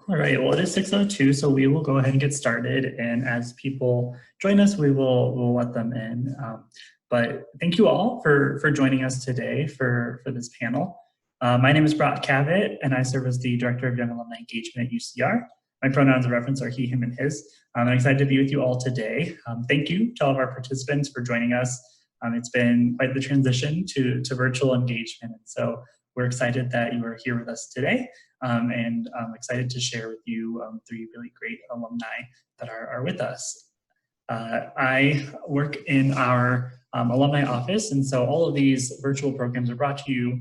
All right, well, it is 6:02, so we will go ahead and get started. And as people join us, we'll let them in. But thank you all for joining us today for this panel. My name is Brock Cavett, and I serve as the Director of Young Alumni Engagement at UCR. My pronouns of reference are he, him, and his. I'm excited to be with you all today. Thank you to all of our participants for joining us. It's been quite the transition to virtual engagement, and so we're excited that you are here with us today. And I'm excited to share with you three really great alumni that are with us. I work in our alumni office, and so all of these virtual programs are brought to you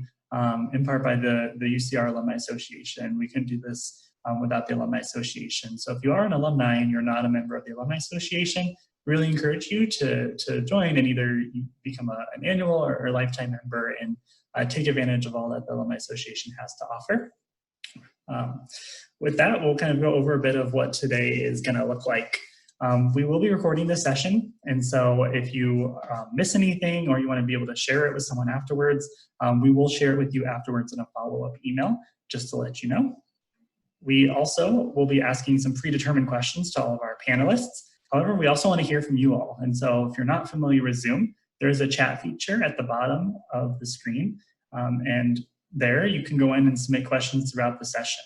in part by the UCR Alumni Association. We couldn't do this without the Alumni Association. So if you are an alumni and you're not a member of the Alumni Association, really encourage you to join and either become an annual or lifetime member and take advantage of all that the Alumni Association has to offer. With that, we'll kind of go over a bit of what today is going to look like. We will be recording this session, and so if you miss anything or you want to be able to share it with someone afterwards, we will share it with you afterwards in a follow-up email, just to let you know. We also will be asking some predetermined questions to all of our panelists. However, we also want to hear from you all, and so if you're not familiar with Zoom, there's a chat feature at the bottom of the screen, and there you can go in and submit questions throughout the session.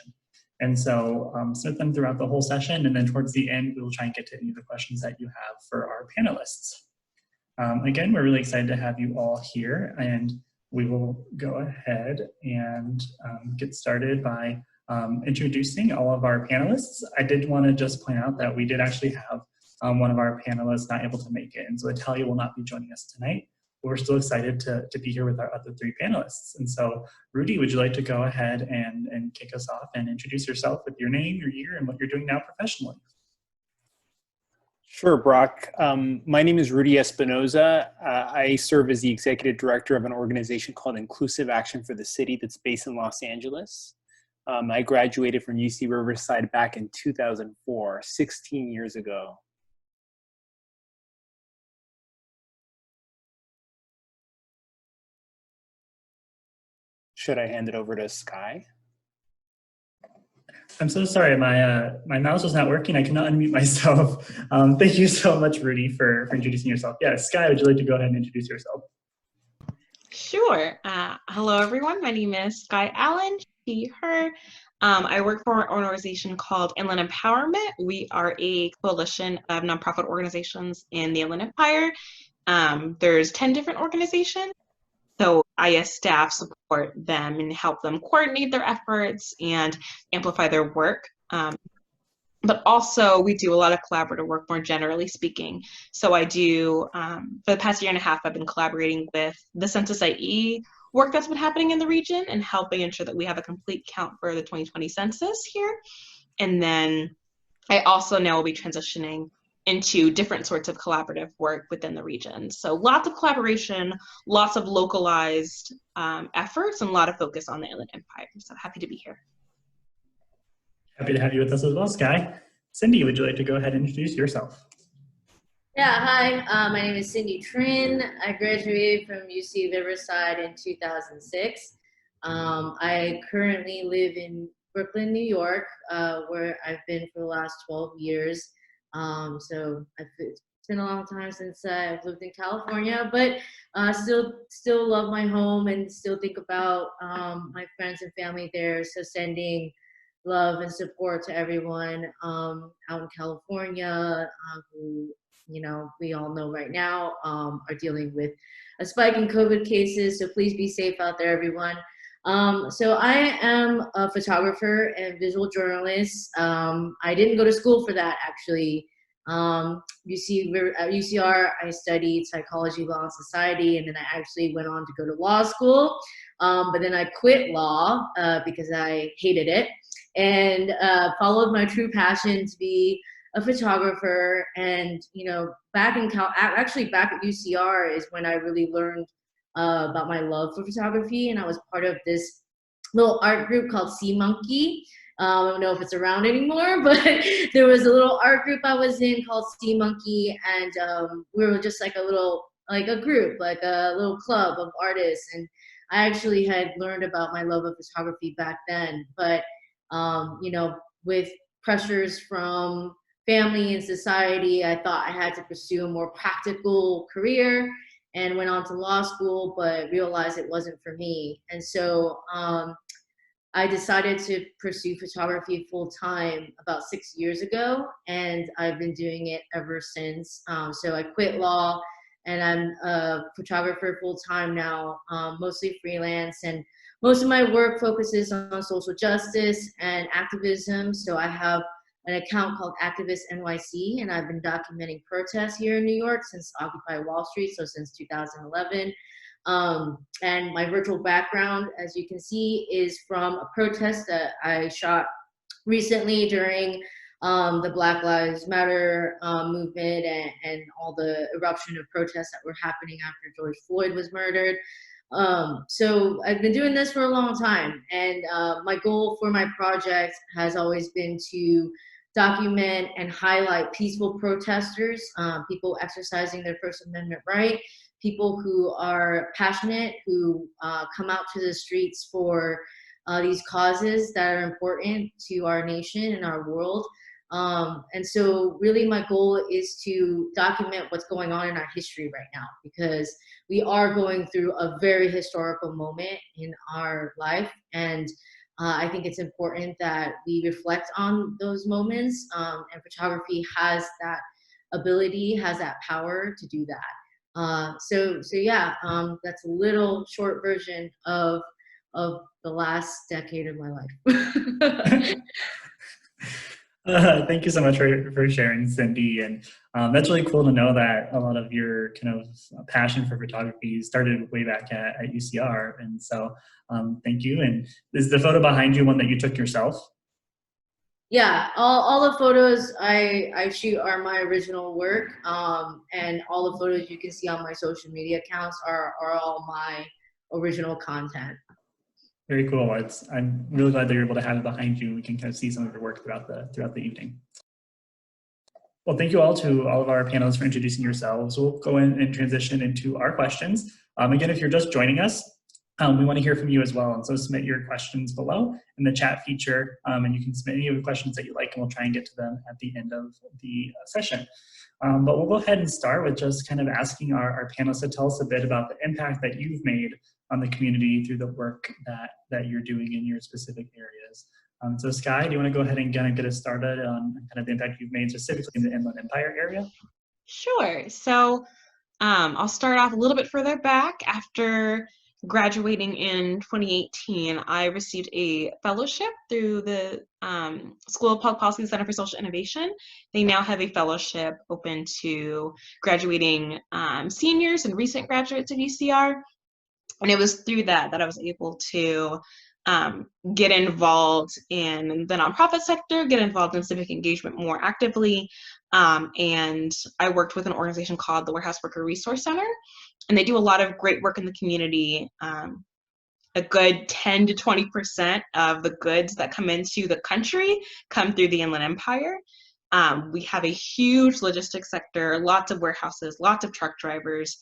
And so submit them throughout the whole session, and then towards the end, we will try and get to any of the questions that you have for our panelists. Again, we're really excited to have you all here, and we will go ahead and get started by introducing all of our panelists. I did want to just point out that we did actually have one of our panelists not able to make it, and so Italia will not be joining us tonight. We're still excited to be here with our other three panelists. And so, Rudy, would you like to go ahead and kick us off and introduce yourself with your name, your year, and what you're doing now professionally? Sure, Brock. My name is Rudy Espinoza. I serve as the Executive Director of an organization called Inclusive Action for the City that's based in Los Angeles. I graduated from UC Riverside back in 2004, 16 years ago. Should I hand it over to Skye? I'm so sorry, my mouse was not working. I cannot unmute myself. Thank you so much, Rudy, for introducing yourself. Yeah, Skye, would you like to go ahead and introduce yourself? Sure. Hello, everyone. My name is Skye Allen, she, her. I work for an organization called Inland Empowerment. We are a coalition of nonprofit organizations in the Inland Empire. There's 10 different organizations. So I, as staff, support them and help them coordinate their efforts and amplify their work. But also, we do a lot of collaborative work, more generally speaking. So I do, for the past year and a half, I've been collaborating with the Census IE work that's been happening in the region and helping ensure that we have a complete count for the 2020 census here. And then I also now will be transitioning into different sorts of collaborative work within the region. So lots of collaboration, lots of localized efforts, and a lot of focus on the Inland Empire. So happy to be here. Happy to have you with us as well, Skye. Cindy, would you like to go ahead and introduce yourself? Yeah, hi, my name is Cindy Trin. I graduated from UC Riverside in 2006. I currently live in Brooklyn, New York, where I've been for the last 12 years. So it's been a long time since I've lived in California, but still love my home and still think about my friends and family there. So sending love and support to everyone out in California who, you know, we all know right now are dealing with a spike in COVID cases. So please be safe out there, everyone. So I am a photographer and visual journalist. I didn't go to school for that, actually. At UCR, I studied psychology, law, and society, and then I actually went on to go to law school. But then I quit law because I hated it and followed my true passion to be a photographer. And, you know, back at UCR is when I really learned about my love for photography, and I was part of this little art group called Sea Monkey. I don't know if it's around anymore, but there was a little art group I was in called Sea Monkey, and we were just like a little group, like a little club of artists. And I actually had learned about my love of photography back then, but you know, with pressures from family and society, I thought I had to pursue a more practical career and went on to law school, but realized it wasn't for me. And so I decided to pursue photography full time about 6 years ago, and I've been doing it ever since. So I quit law, and I'm a photographer full time now, mostly freelance, and most of my work focuses on social justice and activism. So I have an account called Activist NYC, and I've been documenting protests here in New York since Occupy Wall Street, so since 2011. And my virtual background, as you can see, is from a protest that I shot recently during the Black Lives Matter movement and all the eruption of protests that were happening after George Floyd was murdered. So I've been doing this for a long time, and my goal for my project has always been to document and highlight peaceful protesters, people exercising their First Amendment right, people who are passionate, who come out to the streets for these causes that are important to our nation and our world. And so really my goal is to document what's going on in our history right now, because we are going through a very historical moment in our life. And I think it's important that we reflect on those moments, and photography has that ability, has that power to do that. So yeah, that's a little short version of the last decade of my life. Thank you so much for sharing, Cindy. And that's really cool to know that a lot of your kind of passion for photography started way back at UCR. And so thank you. And is the photo behind you one that you took yourself? Yeah, all the photos I shoot are my original work. And all the photos you can see on my social media accounts are all my original content. Very cool. I'm really glad that you're able to have it behind you. We can kind of see some of your work throughout the evening. Well, thank you all to all of our panelists for introducing yourselves. We'll go in and transition into our questions. Again, if you're just joining us, we want to hear from you as well. And so submit your questions below in the chat feature, and you can submit any of the questions that you like, and we'll try and get to them at the end of the session. But we'll go ahead and start with just kind of asking our panelists to tell us a bit about the impact that you've made on the community through the work that you're doing in your specific areas. So Skye, do you want to go ahead and get us started on kind of the impact you've made specifically in the Inland Empire area? Sure. So I'll start off a little bit further back. After graduating in 2018, I received a fellowship through the School of Public Policy Center for Social Innovation. They now have a fellowship open to graduating seniors and recent graduates of UCR. And it was through that I was able to get involved in the nonprofit sector, get involved in civic engagement more actively. And I worked with an organization called the Warehouse Worker Resource Center, and they do a lot of great work in the community. A good 10 to 20% of the goods that come into the country come through the Inland Empire. We have a huge logistics sector, lots of warehouses, lots of truck drivers.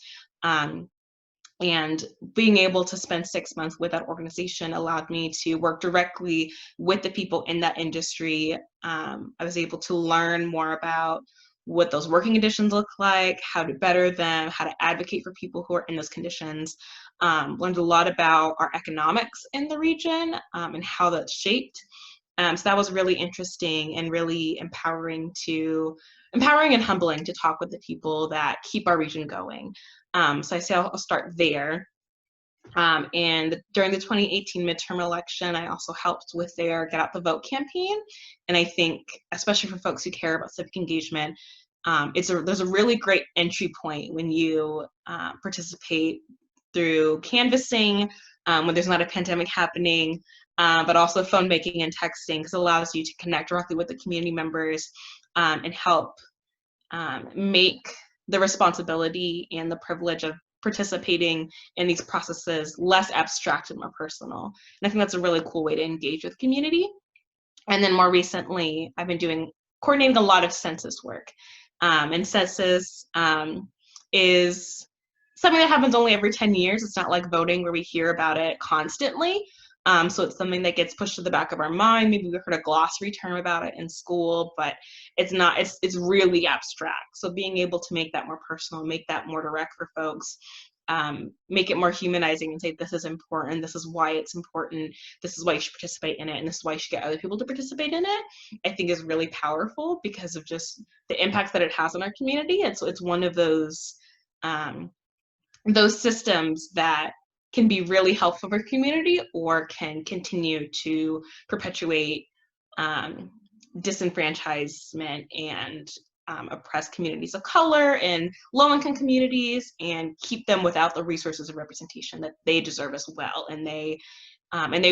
And being able to spend 6 months with that organization allowed me to work directly with the people in that industry. I was able to learn more about what those working conditions look like, how to better them, how to advocate for people who are in those conditions. Learned a lot about our economics in the region and how that's shaped. So that was really interesting and really empowering and humbling to talk with the people that keep our region going. So I say I'll start there. And during the 2018 midterm election, I also helped with their Get Out the Vote campaign. And I think, especially for folks who care about civic engagement, there's a really great entry point when you participate through canvassing, when there's not a pandemic happening, but also phone banking and texting, because it allows you to connect directly with the community members and help make the responsibility and the privilege of participating in these processes less abstract and more personal. And I think that's a really cool way to engage with community. And then more recently, I've been coordinating a lot of census work. And census is something that happens only every 10 years. It's not like voting where we hear about it constantly. So it's something that gets pushed to the back of our mind. Maybe we heard a glossary term about it in school, but it's not, it's really abstract. So being able to make that more personal, make that more direct for folks, make it more humanizing and say, this is important, this is why it's important, this is why you should participate in it, and this is why you should get other people to participate in it, I think is really powerful because of just the impact that it has on our community. And so it's one of those systems that can be really helpful for community or can continue to perpetuate disenfranchisement and oppressed communities of color and low-income communities and keep them without the resources and representation that they deserve as well and they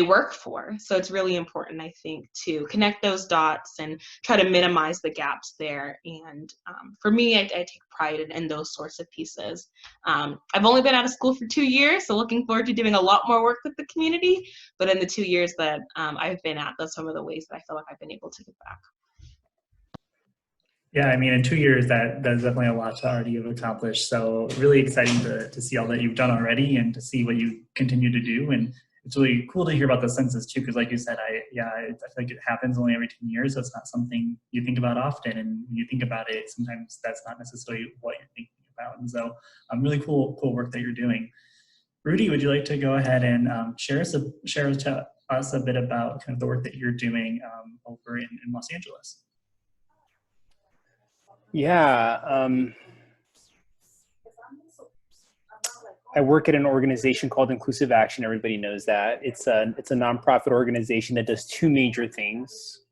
work for. So it's really important, I think, to connect those dots and try to minimize the gaps there. And for me, I take pride in those sorts of pieces. I've only been out of school for 2 years, so looking forward to doing a lot more work with the community. But in the 2 years that I've been at, that's some of the ways that I feel like I've been able to give back. Yeah, I mean, in 2 years, that's definitely a lot to already have accomplished. So really exciting to see all that you've done already and to see what you continue to do. And it's really cool to hear about the census too, because like you said, I feel like it happens only every 10 years. So it's not something you think about often. And when you think about it, sometimes that's not necessarily what you're thinking about. And so really cool work that you're doing. Rudy, would you like to go ahead and share to us a bit about kind of the work that you're doing over in Los Angeles? Yeah, I work at an organization called Inclusive Action. Everybody knows that. It's a nonprofit organization that does two major things.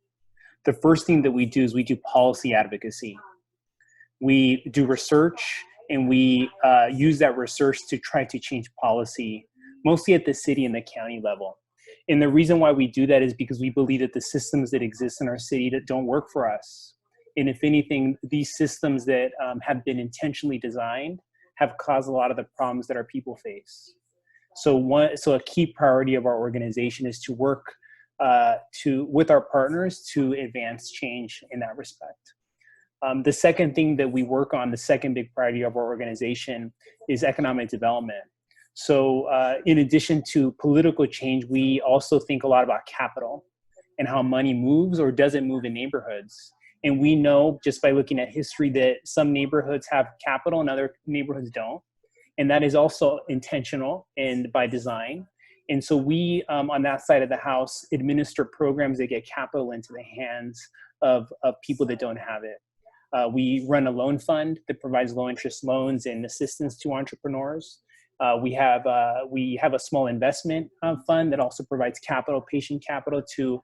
The first thing that we do is we do policy advocacy. We do research and we use that research to try to change policy, mostly at the city and the county level. And the reason why we do that is because we believe that the systems that exist in our city that don't work for us. And if anything, these systems that have been intentionally designed have caused a lot of the problems that our people face. So a key priority of our organization is to work with our partners to advance change in that respect. The second thing that we work on, the second big priority of our organization, is economic development. So in addition to political change, we also think a lot about capital and how money moves or doesn't move in neighborhoods. And we know just by looking at history that some neighborhoods have capital and other neighborhoods don't. And that is also intentional and by design. And so we, on that side of the house, administer programs that get capital into the hands of people that don't have it. We run a loan fund that provides low interest loans and assistance to entrepreneurs. We have a small investment fund that also provides patient capital to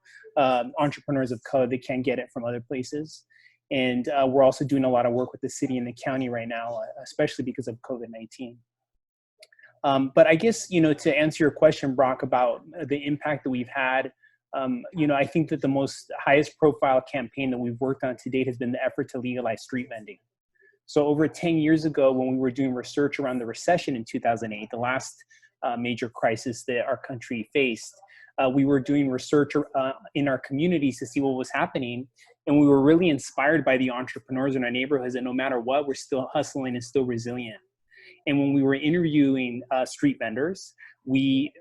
entrepreneurs of color that can't get it from other places. And we're also doing a lot of work with the city and the county right now, especially because of COVID-19. But I guess, to answer your question, Brock, about the impact that we've had, I think that the highest profile campaign that we've worked on to date has been the effort to legalize street vending. So over 10 years ago, when we were doing research around the recession in 2008, the last major crisis that our country faced, we were doing research in our communities to see what was happening. And we were really inspired by the entrepreneurs in our neighborhoods that no matter what, we're still hustling and still resilient. And when we were interviewing street vendors, we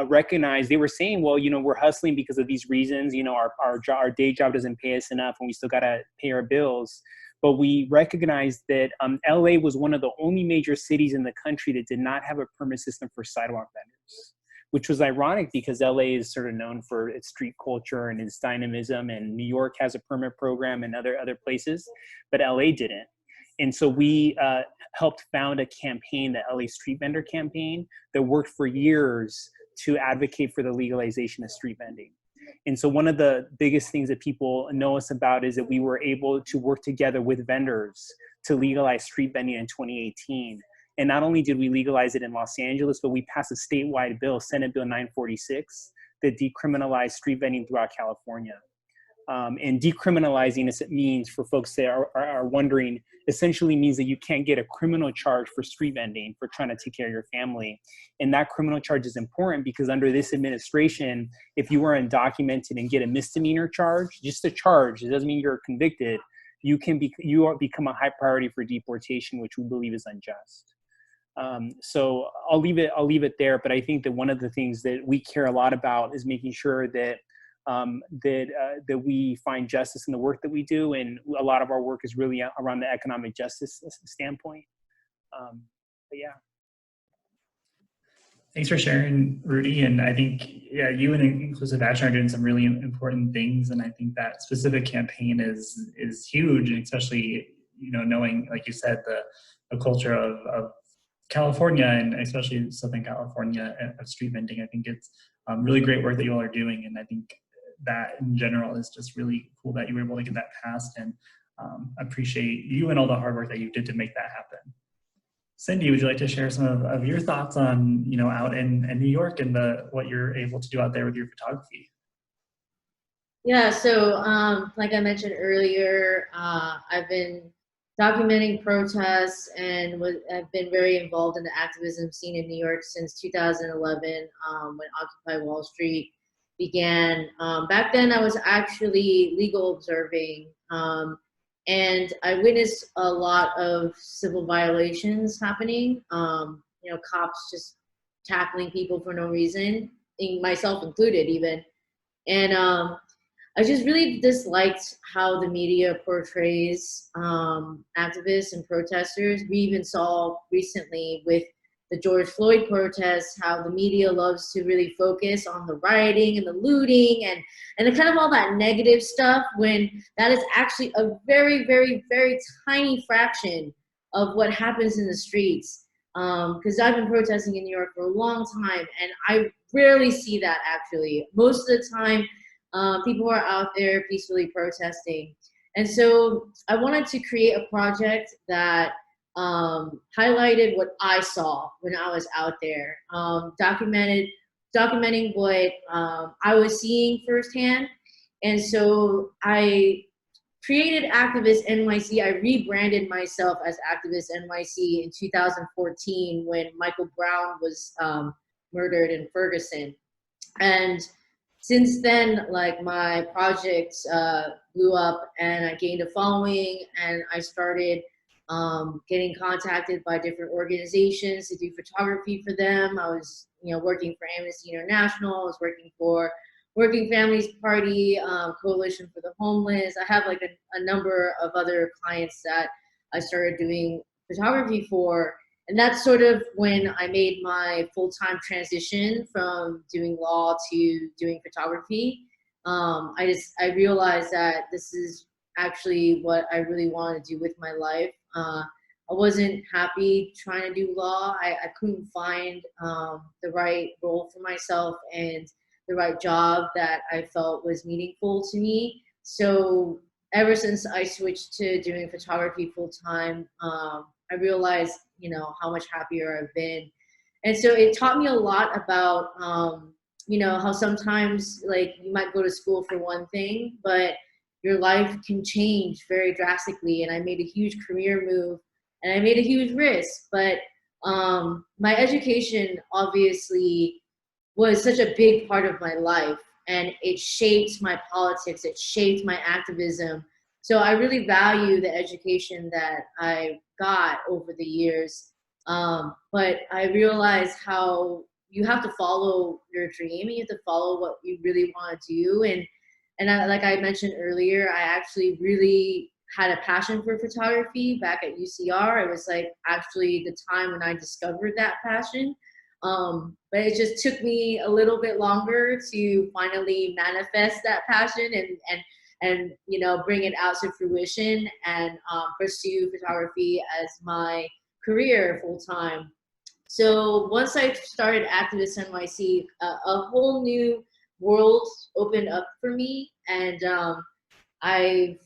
recognized they were saying, well, we're hustling because of these reasons. Our day job doesn't pay us enough and we still got to pay our bills. But we recognized that LA was one of the only major cities in the country that did not have a permit system for sidewalk vendors, which was ironic because LA is sort of known for its street culture and its dynamism, and New York has a permit program and other places, but LA didn't. And so we helped found a campaign, the LA Street Vendor Campaign, that worked for years to advocate for the legalization of street vending. And so one of the biggest things that people know us about is that we were able to work together with vendors to legalize street vending in 2018. And not only did we legalize it in Los Angeles, but we passed a statewide bill, Senate Bill 946, that decriminalized street vending throughout California. And decriminalizing, as it means for folks that are wondering, essentially means that you can't get a criminal charge for street vending for trying to take care of your family. And that criminal charge is important because under this administration, if you are undocumented and get a misdemeanor charge, just a charge, it doesn't mean you're convicted, you become a high priority for deportation, which we believe is unjust. So I'll leave it there. But I think that one of the things that we care a lot about is making sure that that we find justice in the work that we do, and a lot of our work is really around the economic justice standpoint. But yeah. Thanks for sharing, Rudy. And I think, yeah, you and Inclusive Action are doing some really important things. And I think that specific campaign is huge, and especially, you know, knowing, like you said, the culture of California, and especially Southern California, of street vending. I think it's really great work that you all are doing. And I think that in general is just really cool that you were able to get that passed, and appreciate you and all the hard work that you did to make that happen. Cindy, would you like to share some of your thoughts on, you know, out in New York and what you're able to do out there with your photography? Yeah, so like I mentioned earlier, I've been documenting protests and I've been very involved in the activism scene in New York since 2011, when Occupy Wall Street began. Back then I was actually legal observing, and I witnessed a lot of civil violations happening, you know, cops just tackling people for no reason, myself included even. And I just really disliked how the media portrays activists and protesters. We even saw recently with the George Floyd protests how the media loves to really focus on the rioting and the looting and the kind of all that negative stuff, when that is actually a very, very, very tiny fraction of what happens in the streets. Because I've been protesting in New York for a long time, and I rarely see that actually. Most of the time, people are out there peacefully protesting. And so I wanted to create a project that highlighted what I saw when I was out there, documenting what I was seeing firsthand. And so I created Activist NYC. I rebranded myself as Activist NYC in 2014 when Michael Brown was murdered in Ferguson. And since then, like, my project blew up and I gained a following, and I started getting contacted by different organizations to do photography for them. I was, you know, working for Amnesty International. I was working for Working Families Party, Coalition for the Homeless. I have like a number of other clients that I started doing photography for. And that's sort of when I made my full-time transition from doing law to doing photography. I realized that this is actually what I really want to do with my life. I wasn't happy trying to do law. I couldn't find the right role for myself and the right job that I felt was meaningful to me. So ever since I switched to doing photography full-time, I realized, you know, how much happier I've been. And so it taught me a lot about, you know, how sometimes, like, you might go to school for one thing, but your life can change very drastically. And I made a huge career move and I made a huge risk. But my education obviously was such a big part of my life, and it shaped my politics, it shaped my activism. So I really value the education that I got over the years. But I realized how you have to follow your dream, and you have to follow what you really want to do. And like I mentioned earlier, I actually really had a passion for photography back at UCR. It was like actually the time when I discovered that passion. But it just took me a little bit longer to finally manifest that passion and you know, bring it out to fruition and pursue photography as my career full time. So once I started Activist NYC, a whole new world opened up for me, and I've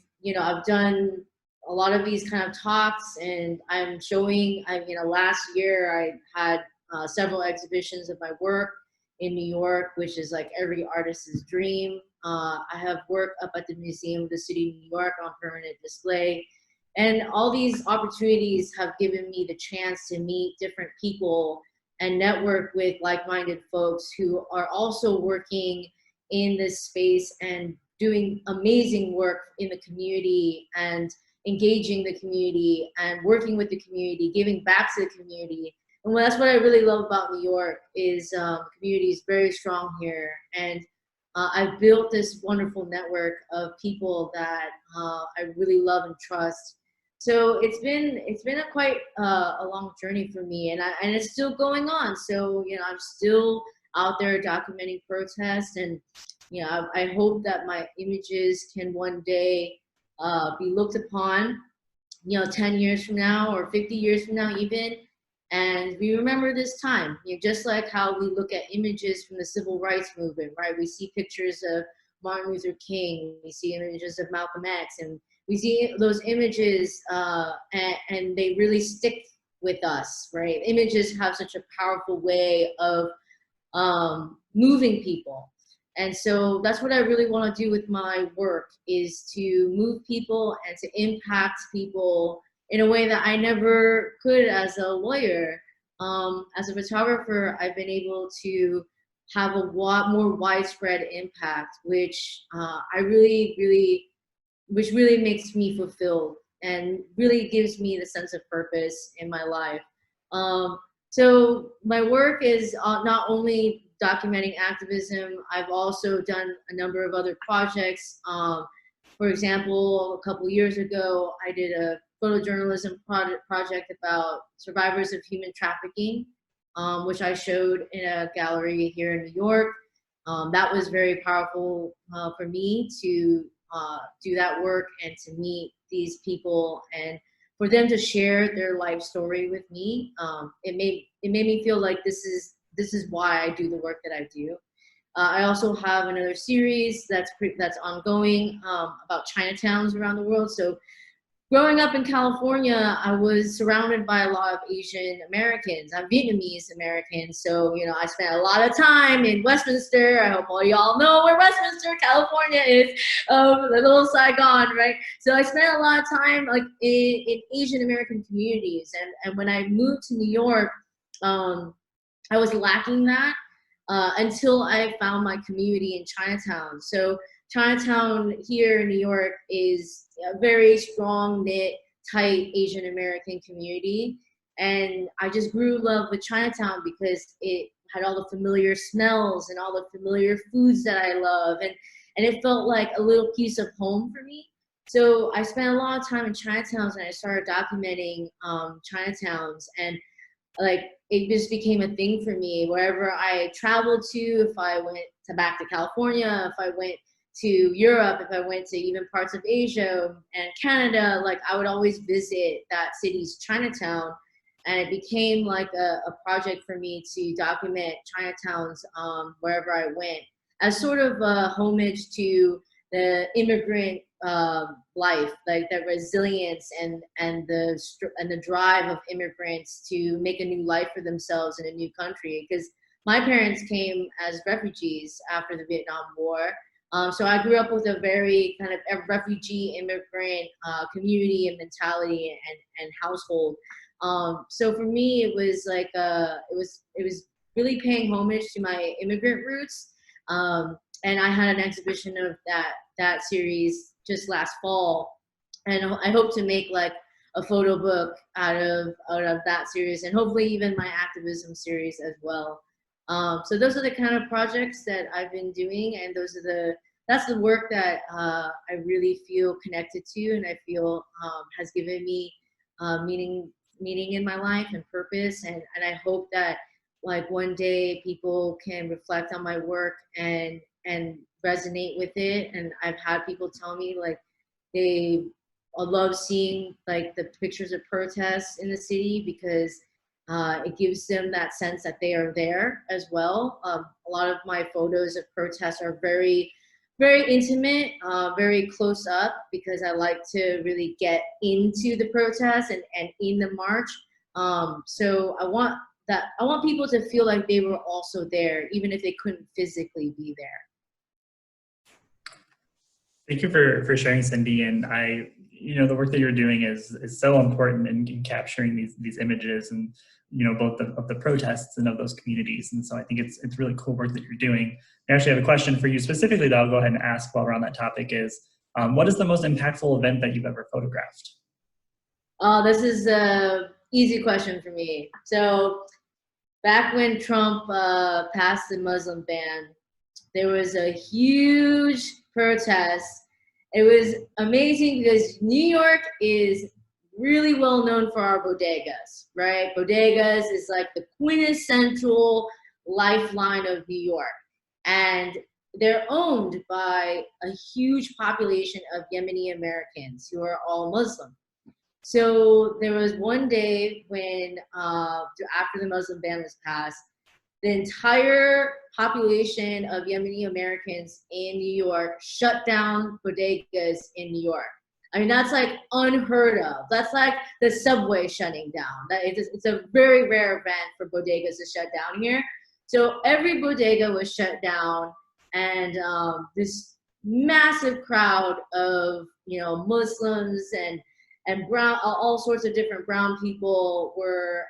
done a lot of these kind of talks, and I'm showing. Last year I had several exhibitions of my work in New York, which is like every artist's dream. I have work up at the Museum of the City of New York on permanent display. And all these opportunities have given me the chance to meet different people and network with like-minded folks who are also working in this space and doing amazing work in the community and engaging the community and working with the community, giving back to the community. And that's what I really love about New York is the community is very strong here. And I've built this wonderful network of people that I really love and trust. So it's been a quite a long journey for me, and it's still going on. So I'm still out there documenting protests, and I hope that my images can one day be looked upon, 10 years from now or 50 years from now even, and we remember this time, just like how we look at images from the civil rights movement, right? We see pictures of Martin Luther King, we see images of Malcolm X, and we see those images and they really stick with us, right? Images have such a powerful way of moving people. And so that's what I really want to do with my work, is to move people and to impact people in a way that I never could as a lawyer. As a photographer, I've been able to have a lot more widespread impact, which which really makes me fulfilled and really gives me the sense of purpose in my life. So my work is not only documenting activism, I've also done a number of other projects. For example, a couple years ago, I did a photojournalism project about survivors of human trafficking, which I showed in a gallery here in New York. That was very powerful for me to do that work and to meet these people and for them to share their life story with me. It made me feel like this is why I do the work that I do. I also have another series that's ongoing about Chinatowns around the world. So growing up in California, I was surrounded by a lot of Asian Americans. I'm Vietnamese American, so I spent a lot of time in Westminster. I hope all y'all know where Westminster, California is, the little Saigon, right? So I spent a lot of time like in Asian American communities, and when I moved to New York, I was lacking that until I found my community in Chinatown. So Chinatown here in New York is a very strong knit, tight Asian American community. And I just grew love with Chinatown because it had all the familiar smells and all the familiar foods that I love. And it felt like a little piece of home for me. So I spent a lot of time in Chinatowns and I started documenting Chinatowns, and like it just became a thing for me. Wherever I traveled to, if I went back to California, if I went to Europe, if I went to even parts of Asia and Canada, like I would always visit that city's Chinatown, and it became like a project for me to document Chinatowns wherever I went, as sort of a homage to the immigrant life, like the resilience and the drive of immigrants to make a new life for themselves in a new country. Because my parents came as refugees after the Vietnam War. So I grew up with a very kind of a refugee immigrant community and mentality and household. So for me, it was like it was really paying homage to my immigrant roots. And I had an exhibition of that series just last fall, and I hope to make like a photo book out of that series, and hopefully even my activism series as well. So those are the kind of projects that I've been doing, and that's the work that I really feel connected to, and I feel has given me meaning in my life and purpose, and I hope that like one day people can reflect on my work and resonate with it. And I've had people tell me like they love seeing like the pictures of protests in the city because it gives them that sense that they are there as well. A lot of my photos of protests are very, very intimate, very close up, because I like to really get into the protest and in the march. So I want people to feel like they were also there, even if they couldn't physically be there. Thank you for sharing, Cindy. And the work that you're doing is so important in capturing these images and, both of the protests and of those communities. And so I think it's really cool work that you're doing. I actually have a question for you specifically that I'll go ahead and ask while we're on that topic is, what is the most impactful event that you've ever photographed? This is easy question for me. So back when Trump passed the Muslim ban, there was a huge protest. It was amazing because New York is really well known for our bodegas, right? Bodegas is like the quintessential lifeline of New York. And they're owned by a huge population of Yemeni Americans who are all Muslim. So there was one day when, after the Muslim ban was passed, the entire population of Yemeni Americans in New York shut down bodegas in New York. I mean, that's like unheard of. That's like the subway shutting down. It's a very rare event for bodegas to shut down here. So every bodega was shut down, and this massive crowd of Muslims and brown, all sorts of different brown people were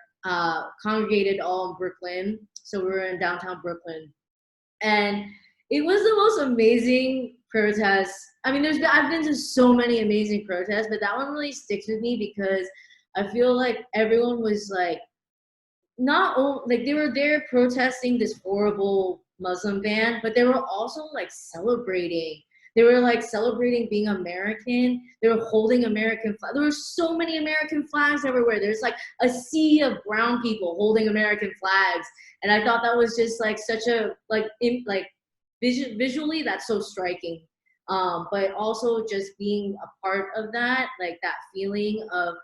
congregated all in Brooklyn. So we were in downtown Brooklyn, and it was the most amazing protest. I mean, I've been to so many amazing protests, but that one really sticks with me because I feel like everyone was like, they were there protesting this horrible Muslim ban, but they were also like celebrating. They were like celebrating being American. They were holding American flags. There were so many American flags everywhere. There's like a sea of brown people holding American flags. And I thought that was just like such a, visually that's so striking. But also just being a part of that, like that feeling of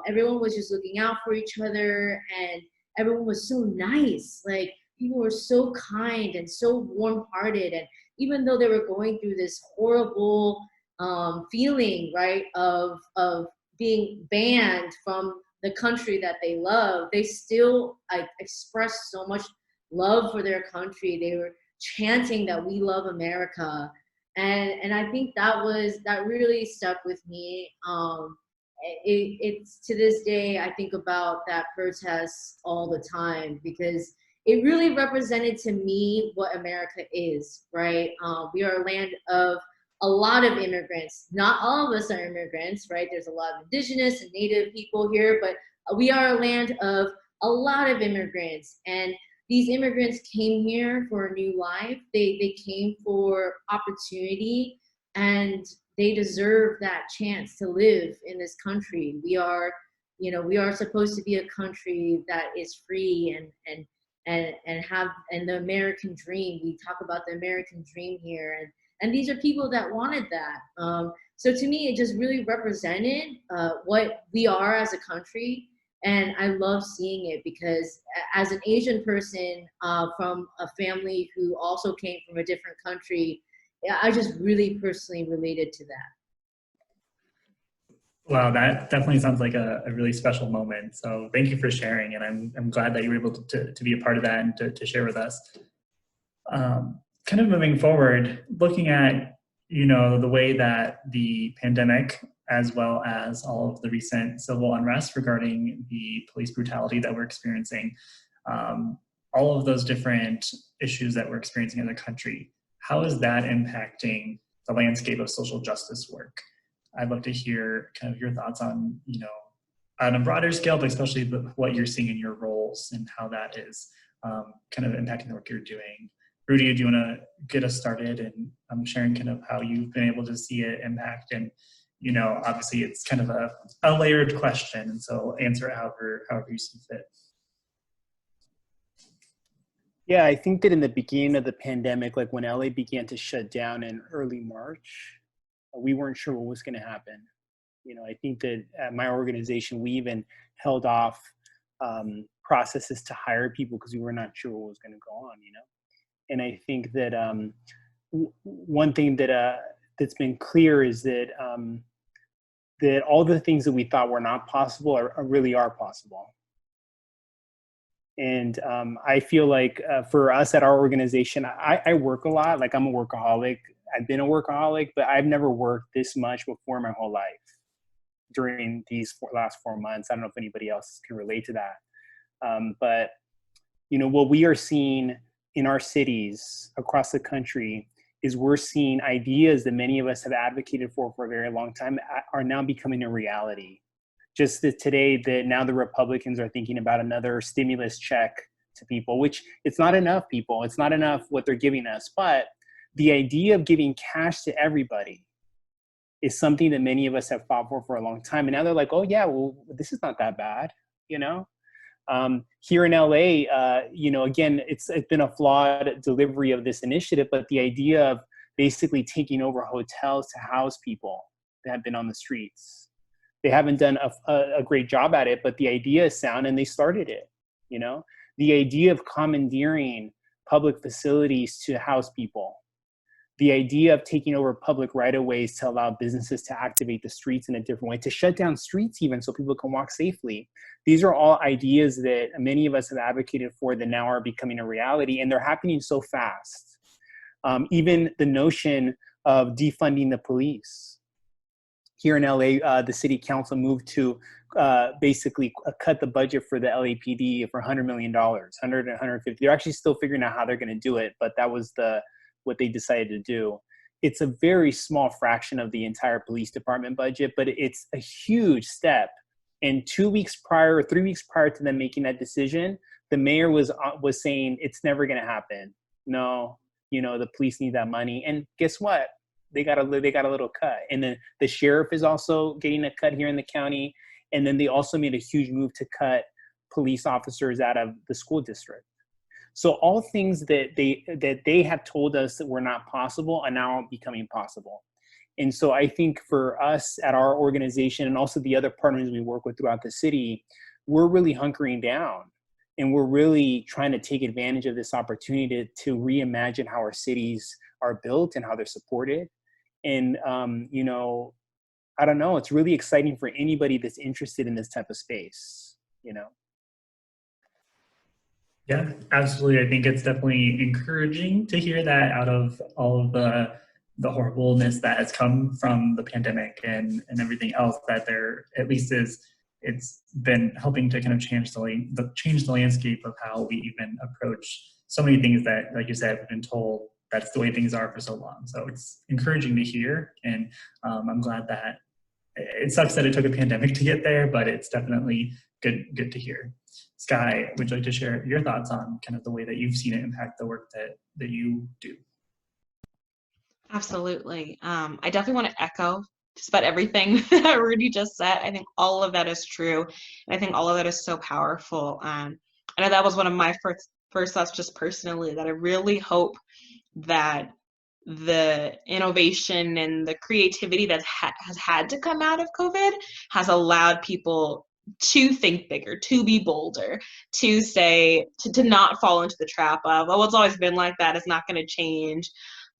everyone was just looking out for each other, and everyone was so nice. Like people were so kind and so warm-hearted, and even though they were going through this horrible feeling, right, of being banned from the country that they love, they still expressed so much love for their country. They were chanting that we love America, and I think that really stuck with me. It's to this day, I think about that protest all the time because it really represented to me what America is, right? We are a land of a lot of immigrants. Not all of us are immigrants, right? There's a lot of indigenous and native people here, but we are a land of a lot of immigrants. And these immigrants came here for a new life. They came for opportunity, and they deserve that chance to live in this country. We are supposed to be a country that is free and the American dream. We talk about the American dream here, and these are people that wanted that. So to me, it just really represented what we are as a country, and I love seeing it because as an Asian person from a family who also came from a different country, I just really personally related to that. Wow, that definitely sounds like a really special moment. So thank you for sharing, and I'm glad that you were able to be a part of that and to share with us. Kind of moving forward, looking at the way that the pandemic, as well as all of the recent civil unrest regarding the police brutality that we're experiencing, all of those different issues that we're experiencing in the country, how is that impacting the landscape of social justice work? I'd love to hear kind of your thoughts on, on a broader scale, but especially what you're seeing in your roles and how that is kind of impacting the work you're doing. Rudy, do you want to get us started and sharing kind of how you've been able to see it impact? And, obviously it's kind of a layered question, and so answer it however you see fit. Yeah, I think that in the beginning of the pandemic, like when LA began to shut down in early March, we weren't sure what was going to happen. I think that at my organization, we even held off processes to hire people because we were not sure what was going to go on, And I think that one thing that that's been clear is that that all the things that we thought were not possible really are possible. And I feel like for us at our organization, I work a lot. Like I'm a workaholic. I've been a workaholic, but I've never worked this much before in my whole life during these last 4 months. I don't know if anybody else can relate to that. But, what we are seeing in our cities across the country is we're seeing ideas that many of us have advocated for a very long time are now becoming a reality. just that today that now the Republicans are thinking about another stimulus check to people, which it's not enough, people. It's not enough what they're giving us. But the idea of giving cash to everybody is something that many of us have fought for a long time. And now they're like, oh yeah, well, this is not that bad, you know? Here in LA, you know, again, it's been a flawed delivery of this initiative, but the idea of basically taking over hotels to house people that have been on the streets. They haven't done a great job at it, but the idea is sound and they started it, you know? The idea of commandeering public facilities to house people. The idea of taking over public right-of-ways to allow businesses to activate the streets in a different way, to shut down streets even so people can walk safely. These are all ideas that many of us have advocated for that now are becoming a reality, and they're happening so fast. Even the notion of defunding the police. Here in LA, the city council moved to basically cut the budget for the LAPD for $100 million, 100 and 150. They're actually still figuring out how they're going to do it, but that was what they decided to do. It's a very small fraction of the entire police department budget, but it's a huge step. And 2 weeks prior or 3 weeks prior to them making that decision, the mayor was saying it's never going to happen. No, you know, the police need that money. And guess what? They got a little cut. And then the sheriff is also getting a cut here in the county. And then they also made a huge move to cut police officers out of the school district. So all things that they have told us that were not possible are now becoming possible. And so I think for us at our organization and also the other partners we work with throughout the city, we're really hunkering down and we're really trying to take advantage of this opportunity to reimagine how our cities are built and how they're supported. And, you know, I don't know, it's really exciting for anybody that's interested in this type of space, you know? Yeah, absolutely. I think it's definitely encouraging to hear that out of all of the horribleness that has come from the pandemic and everything else, that there at least it's been helping to kind of change the landscape of how we even approach so many things that, like you said, we've been told that's the way things are for so long. So it's encouraging to hear, and I'm glad that it sucks that it took a pandemic to get there, but it's definitely good to hear. Skye, would you like to share your thoughts on kind of the way that you've seen it impact the work that you do? Absolutely. I definitely want to echo just about everything that Rudy just said. I think all of that is true. And I think all of that is so powerful. I know that was one of my first thoughts just personally, that I really hope that the innovation and the creativity that has had to come out of COVID has allowed people to think bigger, to be bolder, to say, to not fall into the trap of, oh, it's always been like that, it's not going to change,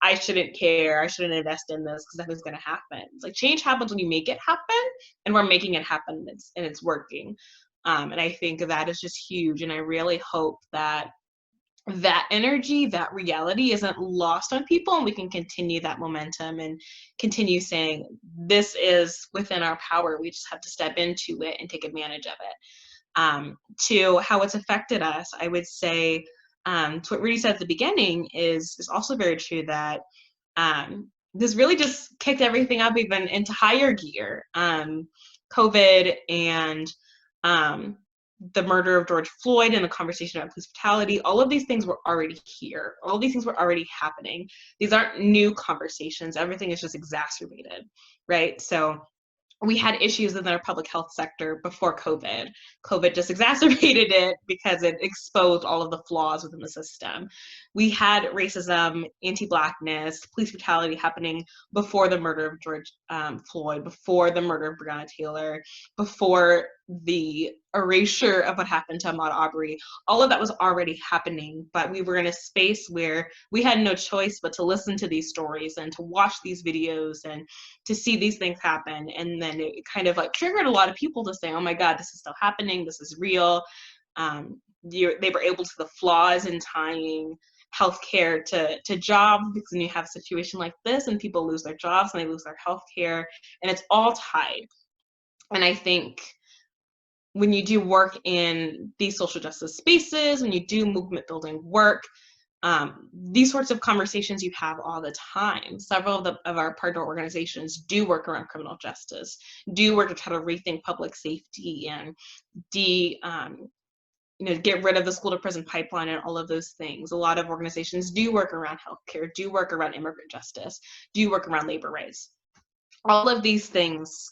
I shouldn't care, I shouldn't invest in this because nothing's going to happen. It's like change happens when you make it happen, and we're making it happen, and it's working. And I think that is just huge, and I really hope that that energy, that reality isn't lost on people, and we can continue that momentum and continue saying this is within our power. We just have to step into it and take advantage of it. To how it's affected us, I would say, to what Rudy said at the beginning is also very true, that this really just kicked everything up even into higher gear. COVID and the murder of George Floyd and the conversation about police brutality, all of these things were already here. All of these things were already happening. These aren't new conversations. Everything is just exacerbated, right? So we had issues in our public health sector before COVID. COVID just exacerbated it because it exposed all of the flaws within the system. We had racism, anti-Blackness, police brutality happening before the murder of George Floyd, before the murder of Breonna Taylor, before the erasure of what happened to Ahmaud Arbery. All of that was already happening, but we were in a space where we had no choice but to listen to these stories and to watch these videos and to see these things happen. And then it kind of like triggered a lot of people to say, oh my God, this is still happening, this is real. They were able to the flaws in tying healthcare to jobs, because then you have a situation like this and people lose their jobs and they lose their healthcare, and it's all tied. And I think when you do work in these social justice spaces, when you do movement building work, These sorts of conversations you have all the time. Several of our partner organizations do work around criminal justice, do work to try to rethink public safety and get rid of the school to prison pipeline and all of those things. A lot of organizations do work around healthcare, do work around immigrant justice, do work around labor rights. All of these things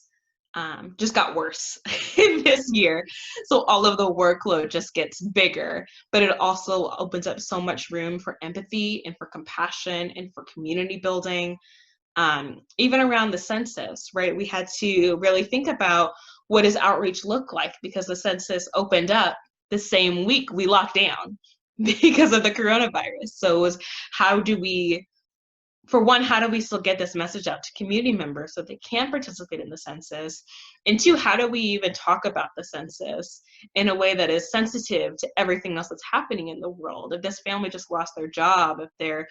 just got worse this year. So all of the workload just gets bigger, but it also opens up so much room for empathy and for compassion and for community building. Even around the census, right? We had to really think about what does outreach look like, because the census opened up the same week we locked down because of the coronavirus. So it was, how do we still get this message out to community members so they can participate in the census? And two, how do we even talk about the census in a way that is sensitive to everything else that's happening in the world? If this family just lost their job, if their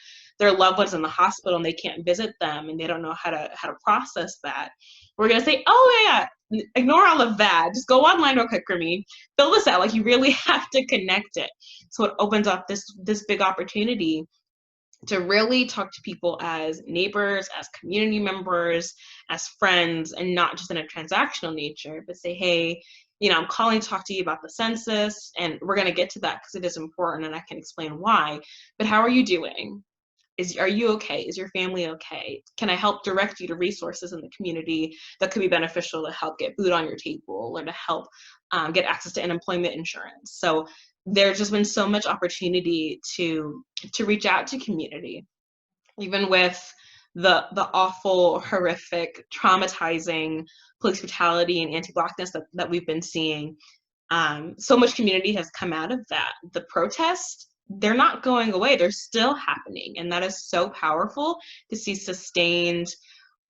loved one's in the hospital and they can't visit them and they don't know how to process that, we're gonna say, oh yeah, ignore all of that. Just go online real quick for me. Fill this out. Like, you really have to connect it. So it opens up this big opportunity to really talk to people as neighbors, as community members, as friends, and not just in a transactional nature, but say, hey, I'm calling to talk to you about the census, and we're going to get to that because it is important and I can explain why, but how are you doing? Are you okay? Is your family okay? Can I help direct you to resources in the community that could be beneficial to help get food on your table or to help get access to unemployment insurance? So there's just been so much opportunity to reach out to community, even with the awful, horrific, traumatizing police brutality and anti-Blackness that we've been seeing. So much community has come out of that. The protests, they're not going away. They're still happening. And that is so powerful to see sustained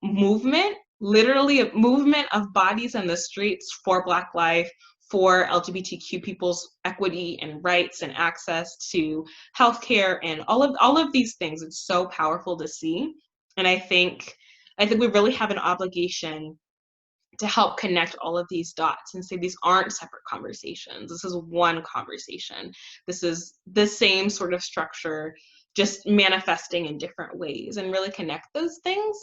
movement, literally a movement of bodies in the streets for Black life, for LGBTQ people's equity and rights and access to healthcare and all of these things. It's so powerful to see. And I think we really have an obligation to help connect all of these dots and say these aren't separate conversations. This is one conversation. This is the same sort of structure, just manifesting in different ways, and really connect those things.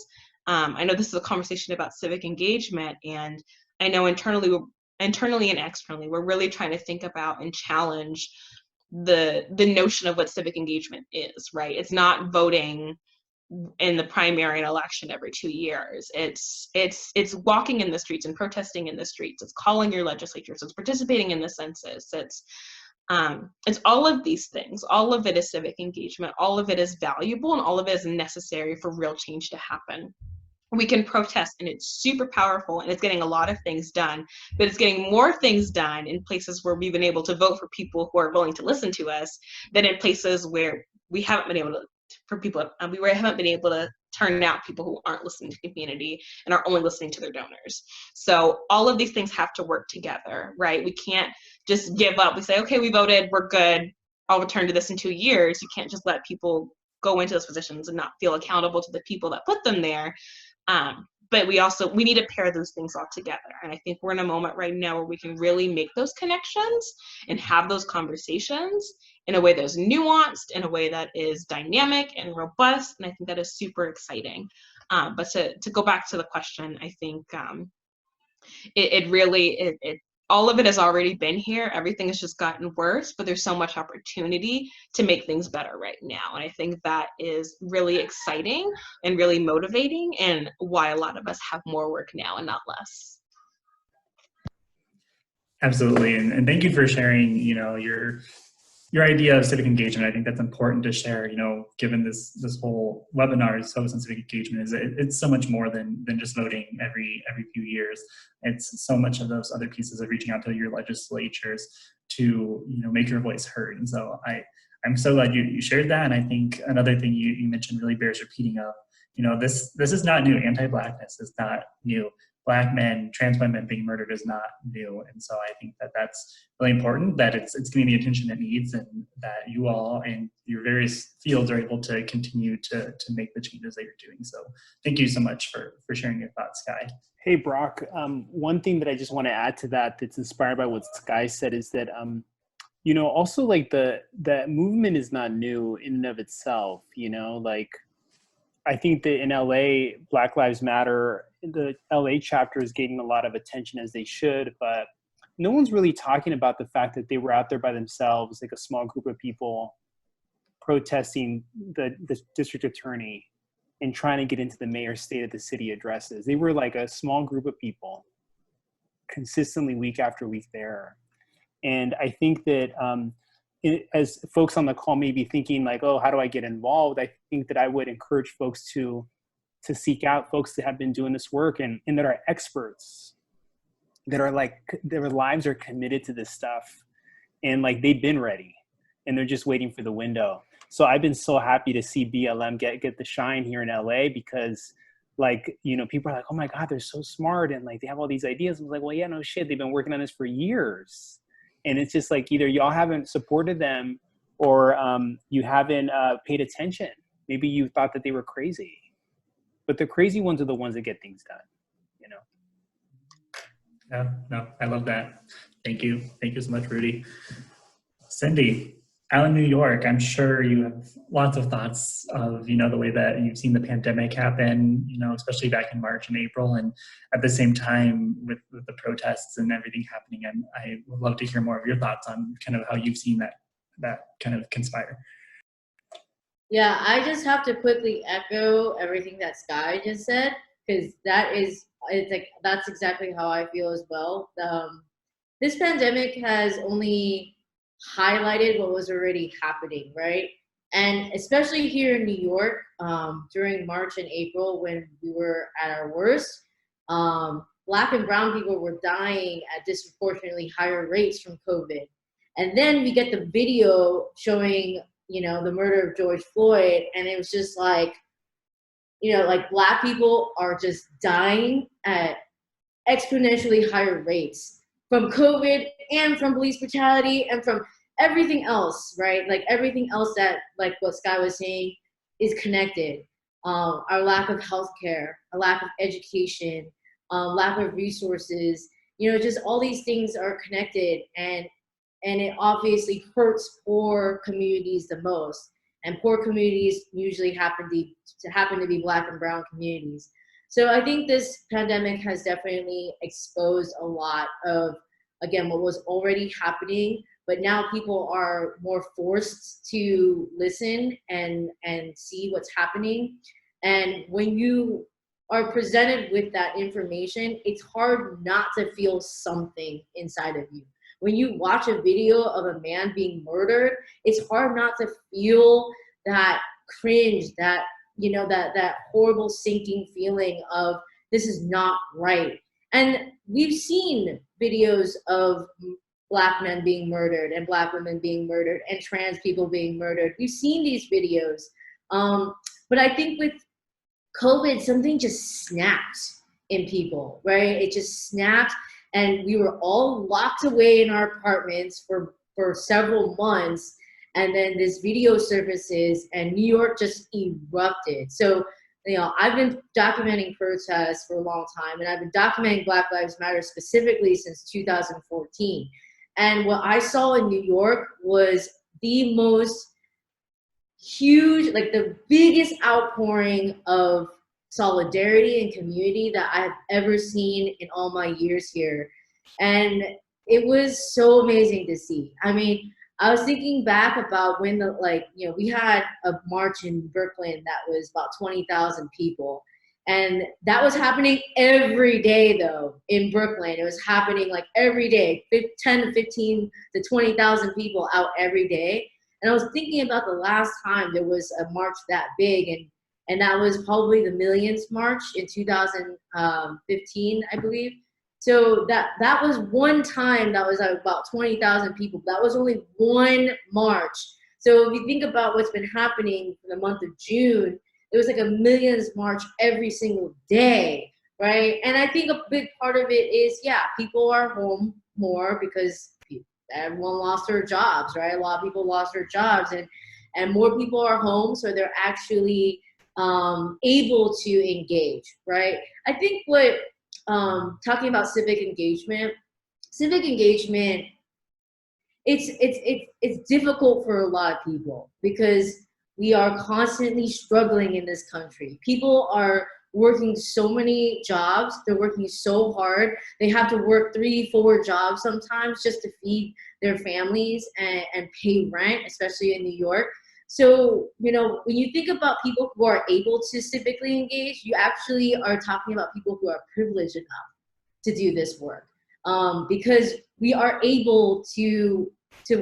I know this is a conversation about civic engagement, and I know internally and externally, we're really trying to think about and challenge the notion of what civic engagement is, right? It's not voting in the primary and election every 2 years. It's walking in the streets and protesting in the streets. It's calling your legislators. It's participating in the census. It's all of these things. All of it is civic engagement. All of it is valuable, and all of it is necessary for real change to happen. We can protest, and it's super powerful, and it's getting a lot of things done, but it's getting more things done in places where we've been able to vote for people who are willing to listen to us than in places where we haven't been able to, we haven't been able to turn out people who aren't listening to the community and are only listening to their donors. So all of these things have to work together, right? We can't just give up. We say, okay, we voted, we're good, I'll return to this in 2 years. You can't just let people go into those positions and not feel accountable to the people that put them there. But we need to pair those things all together. And I think we're in a moment right now where we can really make those connections and have those conversations in a way that is nuanced, in a way that is dynamic and robust. And I think that is super exciting. But to go back to the question, I think all of it has already been here. Everything has just gotten worse, but there's so much opportunity to make things better right now. And I think that is really exciting and really motivating, and why a lot of us have more work now and not less. Absolutely. And thank you for sharing, your idea of civic engagement. I think that's important to share, given this whole webinar's focus on civic engagement is it's so much more than just voting every few years. It's so much of those other pieces of reaching out to your legislatures to, make your voice heard. And so I'm so glad you shared that. And I think another thing you mentioned really bears repeating of, this is not new. Anti-Blackness is not new. Black men, trans women being murdered is not new. And so I think that's really important, that it's getting the attention it needs, and that you all in your various fields are able to continue to make the changes that you're doing. So thank you so much for sharing your thoughts, Skye. Hey, Brock. One thing that I just want to add to that's inspired by what Skye said is that you know, also like that movement is not new in and of itself, you know, like I think that in LA, Black Lives Matter, the LA chapter is getting a lot of attention as they should, but no one's really talking about the fact that they were out there by themselves, like a small group of people protesting the district attorney and trying to get into the mayor's state of the city addresses. They were like a small group of people consistently week after week there. And I think that as folks on the call may be thinking like, oh, how do I get involved? I think that I would encourage folks to seek out folks that have been doing this work and that are experts, that are like, their lives are committed to this stuff. And like, they've been ready and they're just waiting for the window. So I've been so happy to see BLM get the shine here in LA, because like, you know, people are like, oh my God, they're so smart. And like, they have all these ideas. I was like, well, yeah, no shit. They've been working on this for years. And it's just like, either y'all haven't supported them or you haven't paid attention. Maybe you thought that they were crazy, but the crazy ones are the ones that get things done, you know? Yeah, no, I love that. Thank you. Thank you so much, Rudy. Cindy, out in New York, I'm sure you have lots of thoughts of, you know, the way that you've seen the pandemic happen, you know, especially back in March and April, and at the same time with the protests and everything happening. And I would love to hear more of your thoughts on kind of how you've seen that kind of conspire. Yeah, I just have to quickly echo everything that Skye just said, because it's like, that's exactly how I feel as well. This pandemic has only highlighted what was already happening, right? And especially here in New York, during March and April, when we were at our worst, Black and brown people were dying at disproportionately higher rates from COVID. And then we get the video showing, you know, the murder of George Floyd, and it was just like, you know, like Black people are just dying at exponentially higher rates from COVID and from police brutality and from everything else, right? Like everything else that, like what Skye was saying, is connected. Our lack of healthcare, our lack of education, lack of resources, you know, just all these things are connected, and it obviously hurts poor communities the most. And poor communities usually happen to be Black and brown communities. So I think this pandemic has definitely exposed a lot of, again, what was already happening, but now people are more forced to listen and see what's happening. And when you are presented with that information, it's hard not to feel something inside of you. When you watch a video of a man being murdered, it's hard not to feel that cringe, that, you know, that horrible sinking feeling of this is not right. And we've seen videos of Black men being murdered and Black women being murdered and trans people being murdered. We've seen these videos. But I think with COVID, something just snapped in people, right? It just snapped, and we were all locked away in our apartments for several months. And then this video surfaces and New York just erupted. So, you know, I've been documenting protests for a long time, and I've been documenting Black Lives Matter specifically since 2014. And what I saw in New York was the most huge, like the biggest outpouring of solidarity and community that I've ever seen in all my years here. And it was so amazing to see. I mean, I was thinking back about when we had a march in Brooklyn that was about 20,000 people. And that was happening every day though in Brooklyn. It was happening like every day, 10 to 15 to 20,000 people out every day. And I was thinking about the last time there was a march that big, and that was probably the Millions March in 2015, I believe. So that was one time that was about 20,000 people. That was only one march. So if you think about what's been happening for the month of June, it was like a Millions March every single day, right? And I think a big part of it is, yeah, people are home more because everyone lost their jobs, right? A lot of people lost their jobs, and more people are home, so they're actually able to engage, right? I think what, talking about civic engagement it's difficult for a lot of people because we are constantly struggling in this country. People are working so many jobs. They're working so hard. They have to work 3-4 jobs sometimes just to feed their families and pay rent, especially in New York. So, you know, when you think about people who are able to civically engage, you actually are talking about people who are privileged enough to do this work. Because we are able to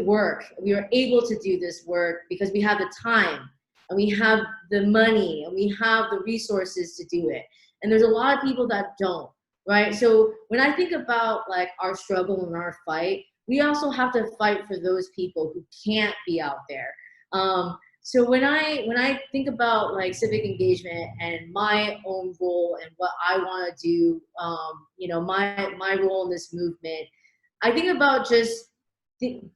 work. We are able to do this work because we have the time and we have the money and we have the resources to do it. And there's a lot of people that don't, right? So when I think about like our struggle and our fight, we also have to fight for those people who can't be out there. So when I think about like civic engagement and my own role and what I want to do, you know, my role in this movement, I think about just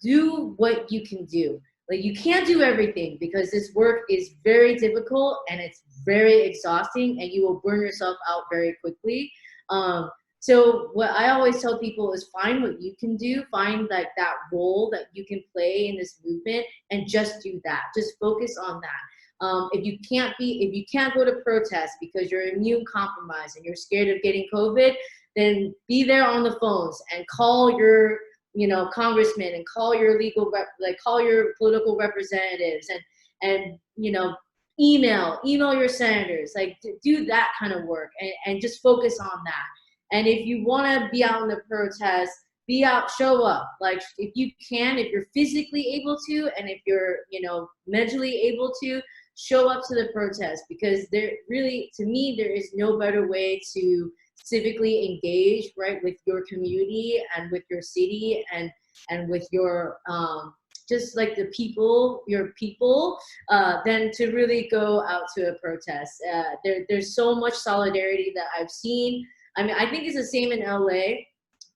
do what you can do. Like you can't do everything because this work is very difficult and it's very exhausting and you will burn yourself out very quickly. So what I always tell people is find what you can do, find like that role that you can play in this movement and just do that. Just focus on that. If you can't go to protest because you're immune compromised and you're scared of getting COVID, then be there on the phones and call your, you know, congressman and call your call your political representatives and you know, email your senators, like do that kind of work and just focus on that. And if you want to be out in the protest, be out, show up. Like if you can, if you're physically able to, and if you're, you know, mentally able to, show up to the protest, because there really, to me, there is no better way to civically engage, right, with your community and with your city and with your just like the people, your people, than to really go out to a protest. There's so much solidarity that I've seen. I mean, I think it's the same in LA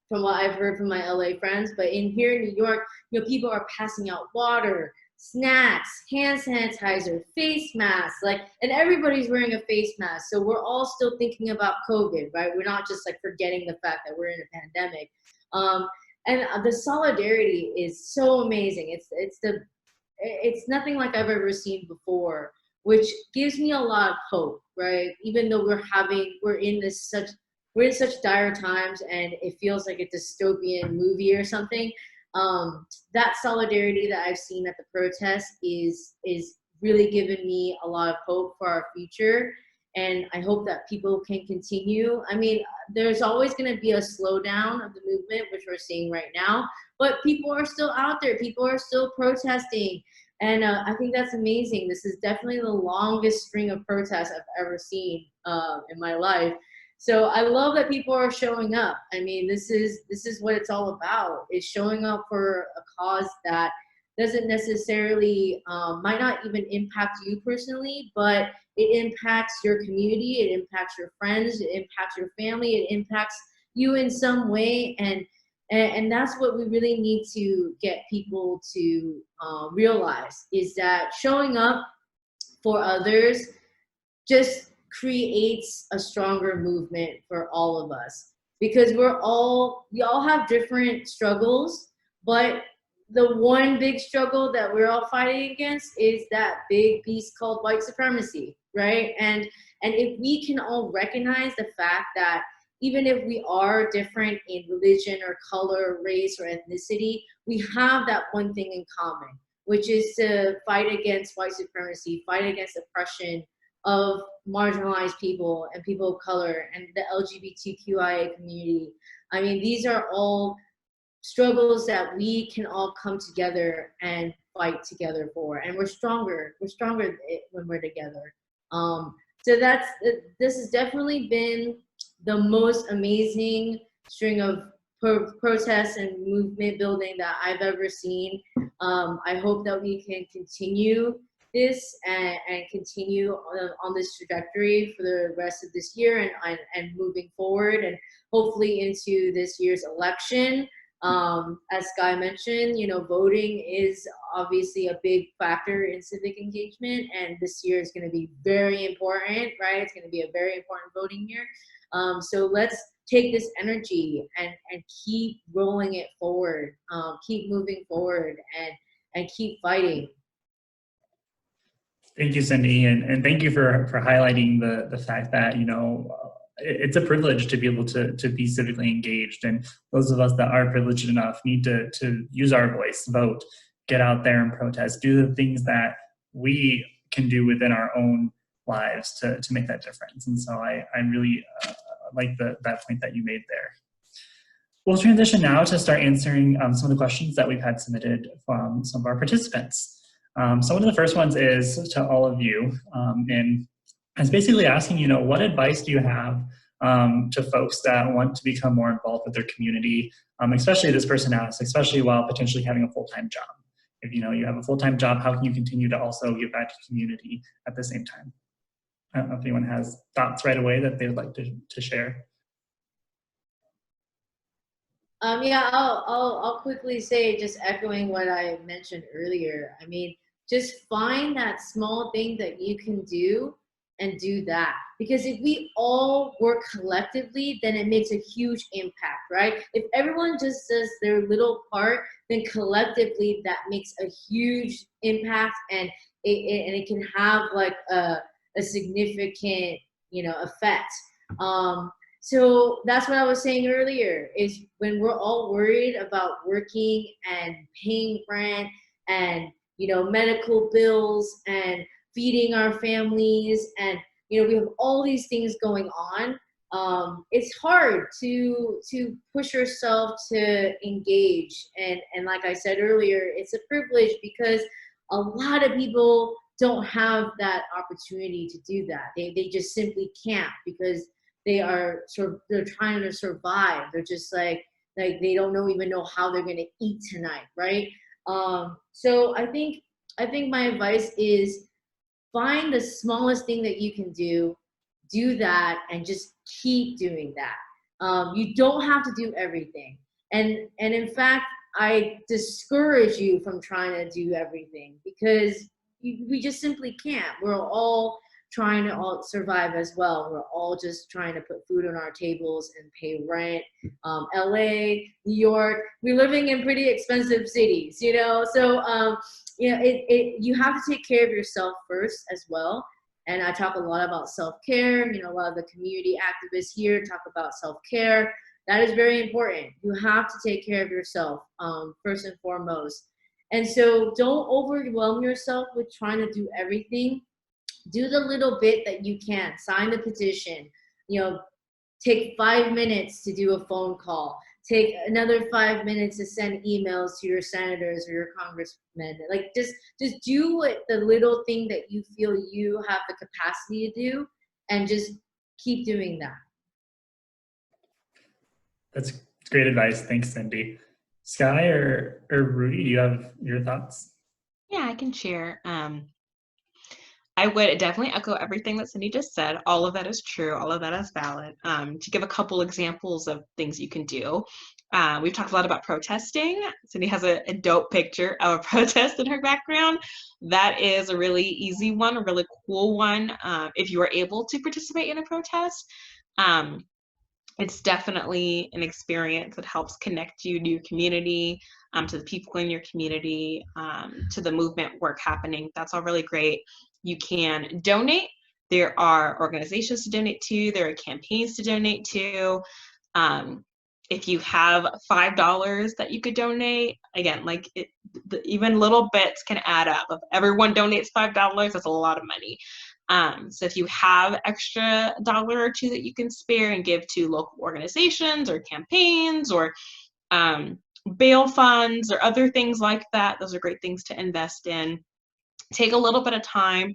from what I've heard from my LA friends, but in here in New York, you know, people are passing out water, snacks, hand sanitizer, face masks, like, and everybody's wearing a face mask. So we're all still thinking about COVID, right? We're not just like forgetting the fact that we're in a pandemic. And the solidarity is so amazing. It's nothing like I've ever seen before, which gives me a lot of hope, right? Even though we're in such dire times and it feels like a dystopian movie or something. That solidarity that I've seen at the protest is really given me a lot of hope for our future. And I hope that people can continue. I mean, there's always going to be a slowdown of the movement, which we're seeing right now, but people are still out there. People are still protesting. And I think that's amazing. This is definitely the longest string of protests I've ever seen in my life. So I love that people are showing up. I mean, this is what it's all about, is showing up for a cause that doesn't necessarily, might not even impact you personally, but it impacts your community, it impacts your friends, it impacts your family, it impacts you in some way. And that's what we really need to get people to realize, is that showing up for others just creates a stronger movement for all of us, because we all have different struggles, but the one big struggle that we're all fighting against is that big beast called white supremacy, right? And if we can all recognize the fact that even if we are different in religion or color, race, or ethnicity, we have that one thing in common, which is to fight against white supremacy, fight against oppression of marginalized people and people of color and the LGBTQIA community. I mean, these are all struggles that we can all come together and fight together for, and we're stronger when we're together. So this has definitely been the most amazing string of protests and movement building that I've ever seen. I hope that we can continue this and continue on this trajectory for the rest of this year and moving forward, and hopefully into this year's election. As Skye mentioned, you know, voting is obviously a big factor in civic engagement, and this year is going to be very important, right? It's going to be a very important voting year. So let's take this energy and keep rolling it forward, keep moving forward, and keep fighting. Thank you, Cindy, and thank you for highlighting the fact that, you know, it's a privilege to be able to be civically engaged, and those of us that are privileged enough need to use our voice, vote, get out there and protest, do the things that we can do within our own lives to make that difference. And so I really like that point that you made there. We'll transition now to start answering some of the questions that we've had submitted from some of our participants. So one of the first ones is to all of you, and it's basically asking, you know, what advice do you have to folks that want to become more involved with their community, especially this person asks, especially while potentially having a full-time job. If you know you have a full-time job, how can you continue to also give back to the community at the same time? I don't know if anyone has thoughts right away that they would like to share. Yeah, I'll quickly say, just echoing what I mentioned earlier. I mean, just find that small thing that you can do and do that. Because if we all work collectively, then it makes a huge impact, right? If everyone just does their little part, then collectively that makes a huge impact, and it can have like a significant, you know, effect. So that's what I was saying earlier, is when we're all worried about working and paying rent and, you know, medical bills and feeding our families, and, you know, we have all these things going on. It's hard to push yourself to engage. And like I said earlier, it's a privilege because a lot of people don't have that opportunity to do that. They just simply can't, because they're trying to survive. They're just like they don't even know how they're gonna eat tonight, right? So I think my advice is find the smallest thing that you can do that, and just keep doing that. You don't have to do everything, and in fact, I discourage you from trying to do everything, because we just simply can't. We're all trying to survive as well. We're all just trying to put food on our tables and pay rent. LA, New York, we're living in pretty expensive cities, you know? So, you know, you have to take care of yourself first as well. And I talk a lot about self-care. You know, a lot of the community activists here talk about self-care. That is very important. You have to take care of yourself first and foremost. And so don't overwhelm yourself with trying to do everything. Do the little bit that you can. Sign the petition. You know, take 5 minutes to do a phone call. Take another 5 minutes to send emails to your senators or your congressmen. Like, just do the little thing that you feel you have the capacity to do, and just keep doing that. That's great advice. Thanks, Cindy. Skye or Rudy, do you have your thoughts? Yeah, I can share. I would definitely echo everything that Cindy just said. All of that is true. All of that is valid. To give a couple examples of things you can do, we've talked a lot about protesting. Cindy has a dope picture of a protest in her background. That is a really easy one, a really cool one. If you are able to participate in a protest, it's definitely an experience that helps connect you to your community, to the people in your community, to the movement work happening. That's all really great. You can donate. There are organizations to donate to. There are campaigns to donate to. If you have $5 that you could donate, again, like even little bits can add up. If everyone donates $5, that's a lot of money. So if you have extra $1 or $2 that you can spare and give to local organizations or campaigns or bail funds or other things like that, those are great things to invest in. Take a little bit of time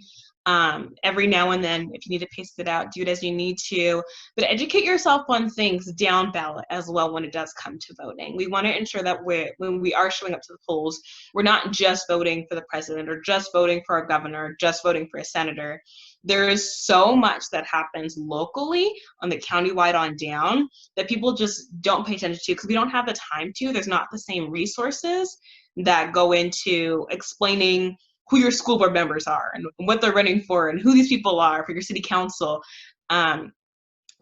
every now and then. If you need to pace it out, do it as you need to, but educate yourself on things down ballot as well when it does come to voting. We want to ensure that when we are showing up to the polls, we're not just voting for the president or just voting for our governor, or just voting for a senator. There is so much that happens locally on the countywide on down that people just don't pay attention to because we don't have the time to. There's not the same resources that go into explaining who your school board members are and what they're running for and who these people are for your city council.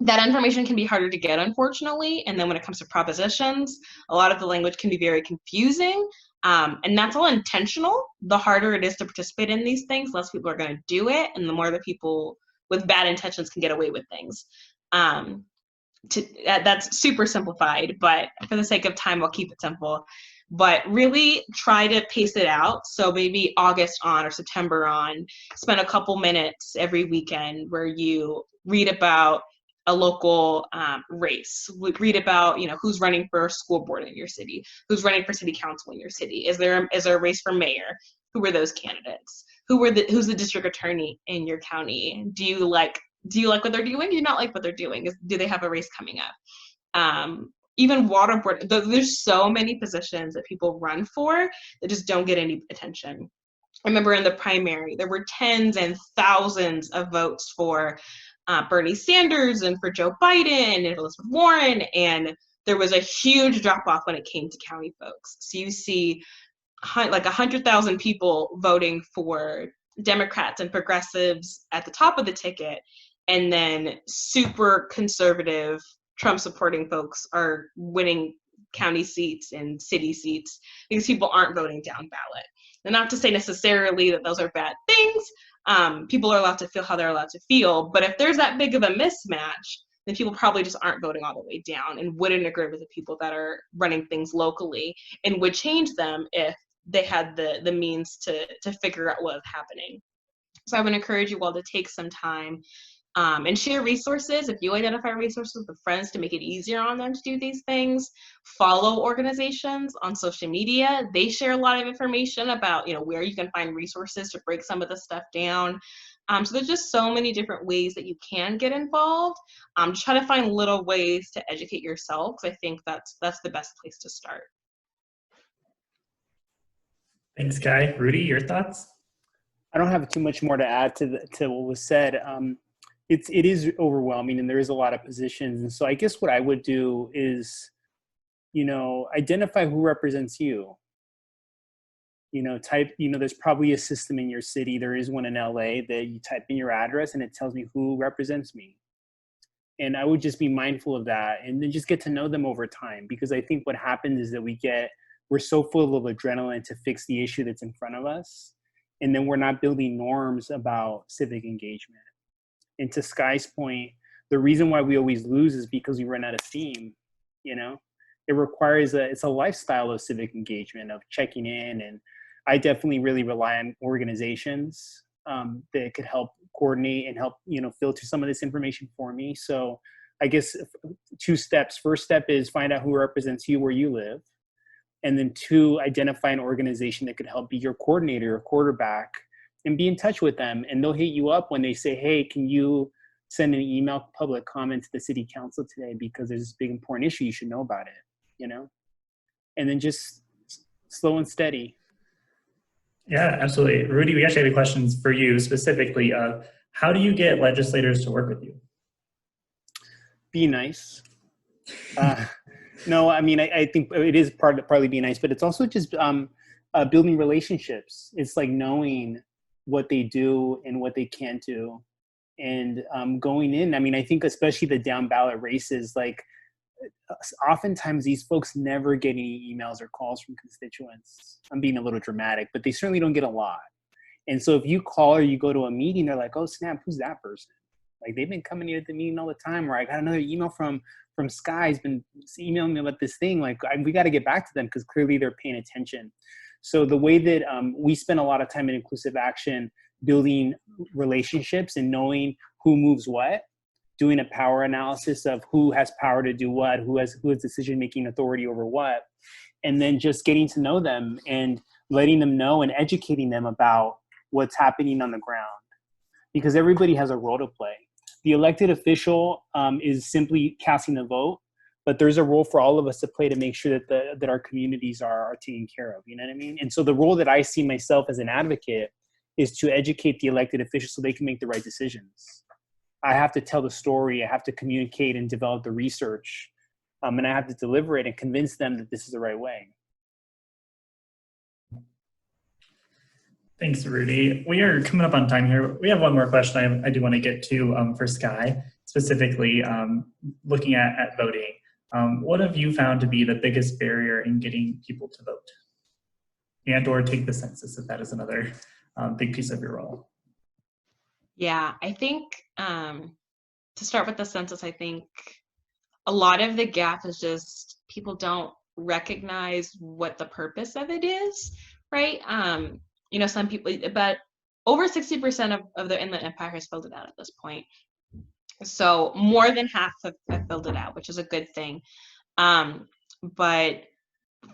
that information can be harder to get, unfortunately. And then when it comes to propositions, a lot of the language can be very confusing. And that's all intentional. The harder it is to participate in these things, less people are going to do it. And the more that people with bad intentions can get away with things. That's super simplified, but for the sake of time, I'll keep it simple. But really try to pace it out. So maybe August on or September on, spend a couple minutes every weekend where you read about a local race. Read about, who's running for school board in your city, who's running for city council in your city. Is there a race for mayor? Who are those candidates? Who's the district attorney in your county? Do you like what they're doing? Do you not like what they're doing? Do they have a race coming up? Even water board, there's so many positions that people run for that just don't get any attention. I remember in the primary, there were tens and thousands of votes for Bernie Sanders and for Joe Biden and Elizabeth Warren, and there was a huge drop off when it came to county folks. So you see like 100,000 people voting for Democrats and progressives at the top of the ticket, and then super conservative Trump supporting folks are winning county seats and city seats because people aren't voting down ballot. And not to say necessarily that those are bad things. People are allowed to feel how they're allowed to feel, but if there's that big of a mismatch, then people probably just aren't voting all the way down and wouldn't agree with the people that are running things locally and would change them if they had the means to figure out what's happening. So I would encourage you all to take some time and share resources. If you identify resources with friends to make it easier on them to do these things, follow organizations on social media. They share a lot of information about, where you can find resources to break some of the stuff down. So there's just so many different ways that you can get involved. Just try to find little ways to educate yourself, because I think that's the best place to start. Thanks, Skye. Rudy, your thoughts? I don't have too much more to add to what was said. It is overwhelming, and there is a lot of positions. And so I guess what I would do is, identify who represents you. There's probably a system in your city. There is one in LA that you type in your address and it tells me who represents me. And I would just be mindful of that and then just get to know them over time, because I think what happens is that we're so full of adrenaline to fix the issue that's in front of us. And then we're not building norms about civic engagement. And to Skye's point, the reason why we always lose is because we run out of steam. It requires it's a lifestyle of civic engagement, of checking in. And I definitely really rely on organizations that could help coordinate and help, filter some of this information for me. So I guess 2 steps. First step is find out who represents you where you live. And then 2, identify an organization that could help be your coordinator or quarterback, and be in touch with them. And they'll hit you up when they say, hey, can you send an email public comment to the city council today, because there's this big important issue, you should know about it, and then just slow and steady. Yeah, absolutely. Rudy, we actually have questions for you specifically. How do you get legislators to work with you? Be nice. No, I mean, I think it is partly be nice, but it's also just building relationships. It's like knowing what they do and what they can't do. And going in, I mean, I think especially the down ballot races, like oftentimes these folks never get any emails or calls from constituents. I'm being a little dramatic, but they certainly don't get a lot. And so if you call or you go to a meeting, they're like, oh snap, who's that person? Like, they've been coming here at the meeting all the time, or I got another email from Skye's been emailing me about this thing. Like, we got to get back to them because clearly they're paying attention. So the way that we spend a lot of time in inclusive action building relationships and knowing who moves what, doing a power analysis of who has power to do what, who has decision-making authority over what, and then just getting to know them and letting them know and educating them about what's happening on the ground. Because everybody has a role to play. The elected official is simply casting a vote, but there's a role for all of us to play to make sure that our communities are taken care of, you know what I mean? And so the role that I see myself as an advocate is to educate the elected officials so they can make the right decisions. I have to tell the story, I have to communicate and develop the research, and I have to deliver it and convince them that this is the right way. Thanks, Rudy. We are coming up on time here. We have one more question I do want to get to for Skye. specifically looking at voting. What have you found to be the biggest barrier in getting people to vote and or take the census, if that is another big piece of your role? Yeah, I think to start with the census, I think a lot of the gap is just people don't recognize what the purpose of it is, right? You know, some people, but over 60% of the Inland Empire has filled it out at this point. So more than half have filled it out, which is a good thing. But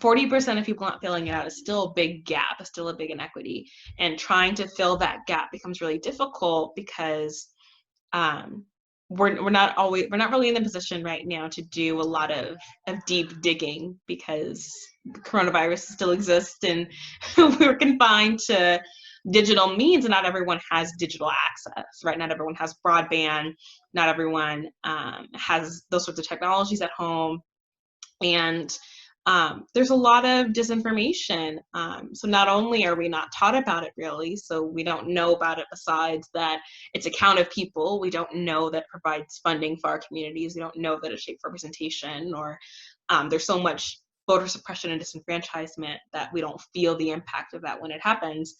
40% of people not filling it out is still a big gap, is still a big inequity. And trying to fill that gap becomes really difficult because we're not really in the position right now to do a lot of deep digging because coronavirus still exists and we're confined to digital means, and not everyone has digital access, right? Not everyone has broadband, not everyone has those sorts of technologies at home, and there's a lot of disinformation. So not only are we not taught about it really, so we don't know about it besides that it's a count of people, we don't know that it provides funding for our communities, we don't know that it shapes representation, or there's so much voter suppression and disenfranchisement that we don't feel the impact of that when it happens.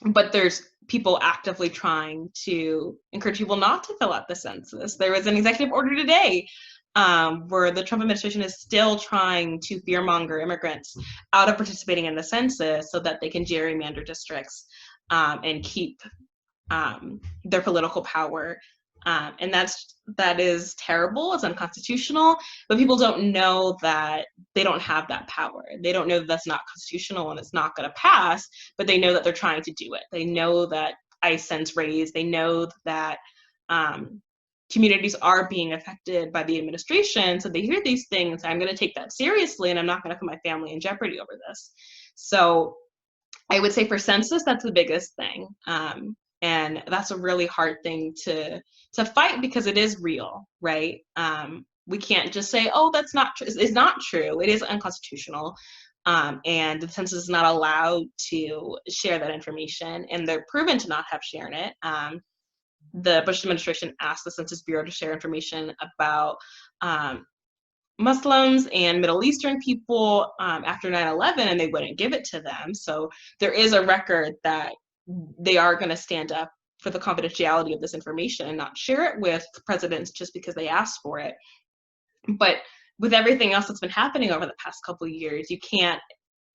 But there's people actively trying to encourage people not to fill out the census. There was an executive order today where the Trump administration is still trying to fearmonger immigrants out of participating in the census so that they can gerrymander districts and keep their political power. And that is terrible, it's unconstitutional, but people don't know that they don't have that power. They don't know that that's not constitutional and it's not gonna pass, but they know that they're trying to do it. They know that ICE sends raids, they know that communities are being affected by the administration, so they hear these things, I'm gonna take that seriously and I'm not gonna put my family in jeopardy over this. So I would say for census, that's the biggest thing. And that's a really hard thing to fight because it is real, right? We can't just say, oh, that's not true. It's not true. It is unconstitutional. And the census is not allowed to share that information, and they're proven to not have shared it. The Bush administration asked the Census Bureau to share information about Muslims and Middle Eastern people after 9/11, and they wouldn't give it to them. So there is a record that they are going to stand up for the confidentiality of this information and not share it with presidents just because they asked for it. But with everything else that's been happening over the past couple of years, you can't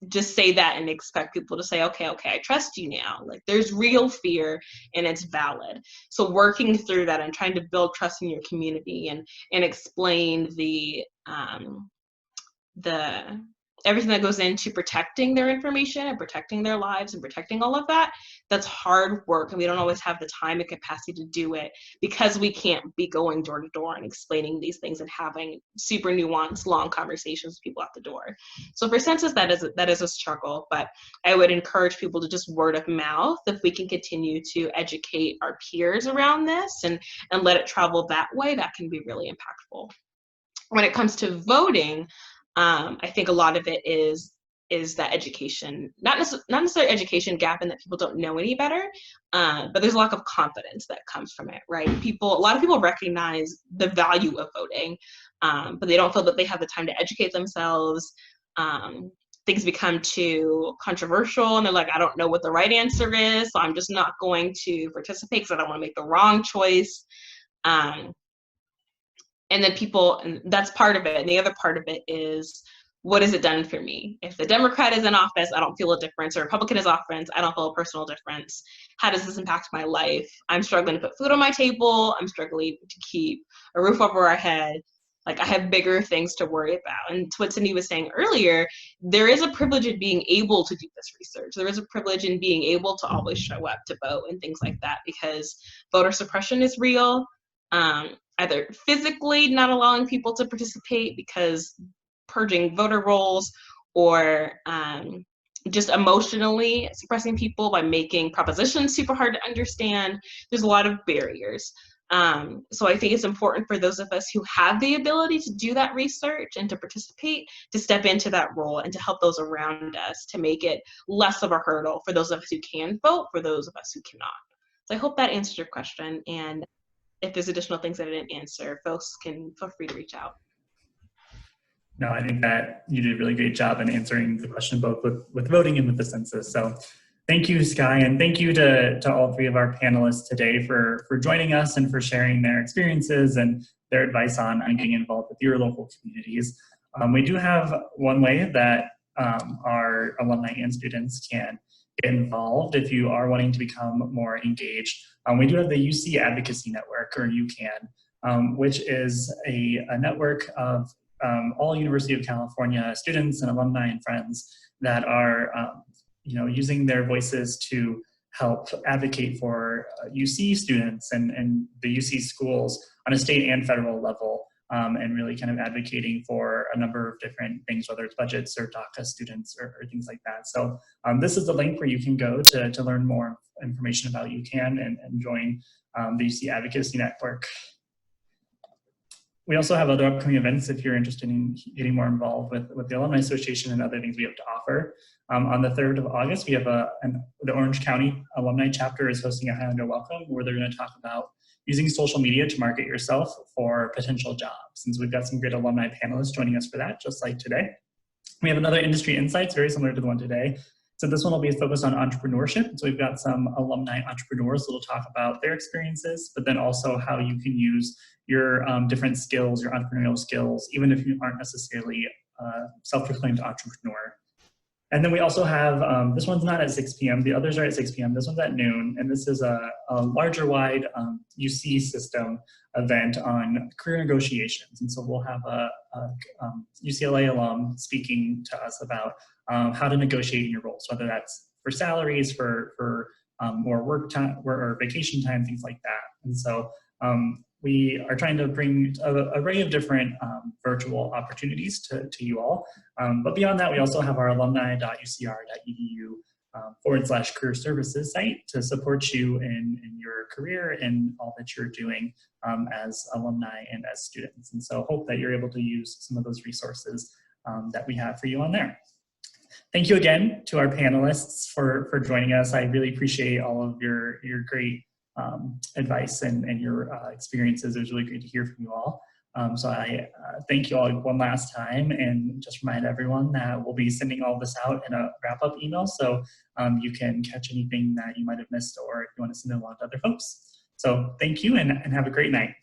just say that and expect people to say, okay, I trust you now. Like, there's real fear and it's valid. So working through that and trying to build trust in your community and explain the everything that goes into protecting their information and protecting their lives and protecting all of that, that's hard work, and we don't always have the time and capacity to do it because we can't be going door to door and explaining these things and having super nuanced, long conversations with people at the door. So for census, that is a struggle, but I would encourage people to just word of mouth. If we can continue to educate our peers around this and let it travel that way, that can be really impactful. When it comes to voting, I think a lot of it is that education, not necessarily education gap in that people don't know any better, but there's a lack of confidence that comes from it, right? A lot of people recognize the value of voting, but they don't feel that they have the time to educate themselves. Things become too controversial and they're like, I don't know what the right answer is, so I'm just not going to participate because I don't want to make the wrong choice. And then and that's part of it. And the other part of it is, what has it done for me? If the Democrat is in office, I don't feel a difference, or Republican is in office, I don't feel a personal difference. How does this impact my life? I'm struggling to put food on my table. I'm struggling to keep a roof over our head. Like, I have bigger things to worry about. And to what Cindy was saying earlier, there is a privilege in being able to do this research. There is a privilege in being able to always show up to vote and things like that, because voter suppression is real. Either physically not allowing people to participate because purging voter rolls, or just emotionally suppressing people by making propositions super hard to understand. There's a lot of barriers. So I think it's important for those of us who have the ability to do that research and to participate, to step into that role and to help those around us, to make it less of a hurdle for those of us who can vote, for those of us who cannot. So I hope that answers your question. And if there's additional things that I didn't answer, folks can feel free to reach out. No, I think that you did a really great job in answering the question both with voting and with the census. So thank you, Skye, and thank you to all three of our panelists today for joining us and for sharing their experiences and their advice on getting involved with your local communities. We do have one way that our alumni and students can get involved if you are wanting to become more engaged. We do have the UC Advocacy Network, or UCAN, which is a network of all University of California students and alumni and friends that are using their voices to help advocate for UC students and the UC schools on a state and federal level, and really kind of advocating for a number of different things, whether it's budgets or DACA students or things like that. So this is the link where you can go to learn more information about UCAN and join the UC Advocacy Network. We also have other upcoming events if you're interested in getting more involved with the Alumni Association and other things we have to offer. On the 3rd of August, we have the Orange County Alumni Chapter is hosting a Highlander Welcome, where they're going to talk about using social media to market yourself for potential jobs. And so we've got some great alumni panelists joining us for that, just like today. We have another Industry Insights, very similar to the one today. So this one will be focused on entrepreneurship. So we've got some alumni entrepreneurs that will talk about their experiences, but then also how you can use your different skills, your entrepreneurial skills, even if you aren't necessarily a self-proclaimed entrepreneur. And then we also have, this one's not at 6 p.m. The others are at 6 p.m. This one's at noon. And this is a larger wide UC system event on career negotiations. And so we'll have a UCLA alum speaking to us about how to negotiate in your roles, whether that's for salaries, for more work time or vacation time, things like that. And so we are trying to bring an array of different virtual opportunities to you all. But beyond that, we also have our alumni.ucr.edu /career services site to support you in your career and all that you're doing as alumni and as students. And so hope that you're able to use some of those resources that we have for you on there. Thank you again to our panelists for joining us. I really appreciate all of your great advice and your experiences. It was really great to hear from you all. So I thank you all one last time, and just remind everyone that we'll be sending all this out in a wrap-up email, so you can catch anything that you might have missed, or if you want to send it along to other folks. So thank you, and have a great night.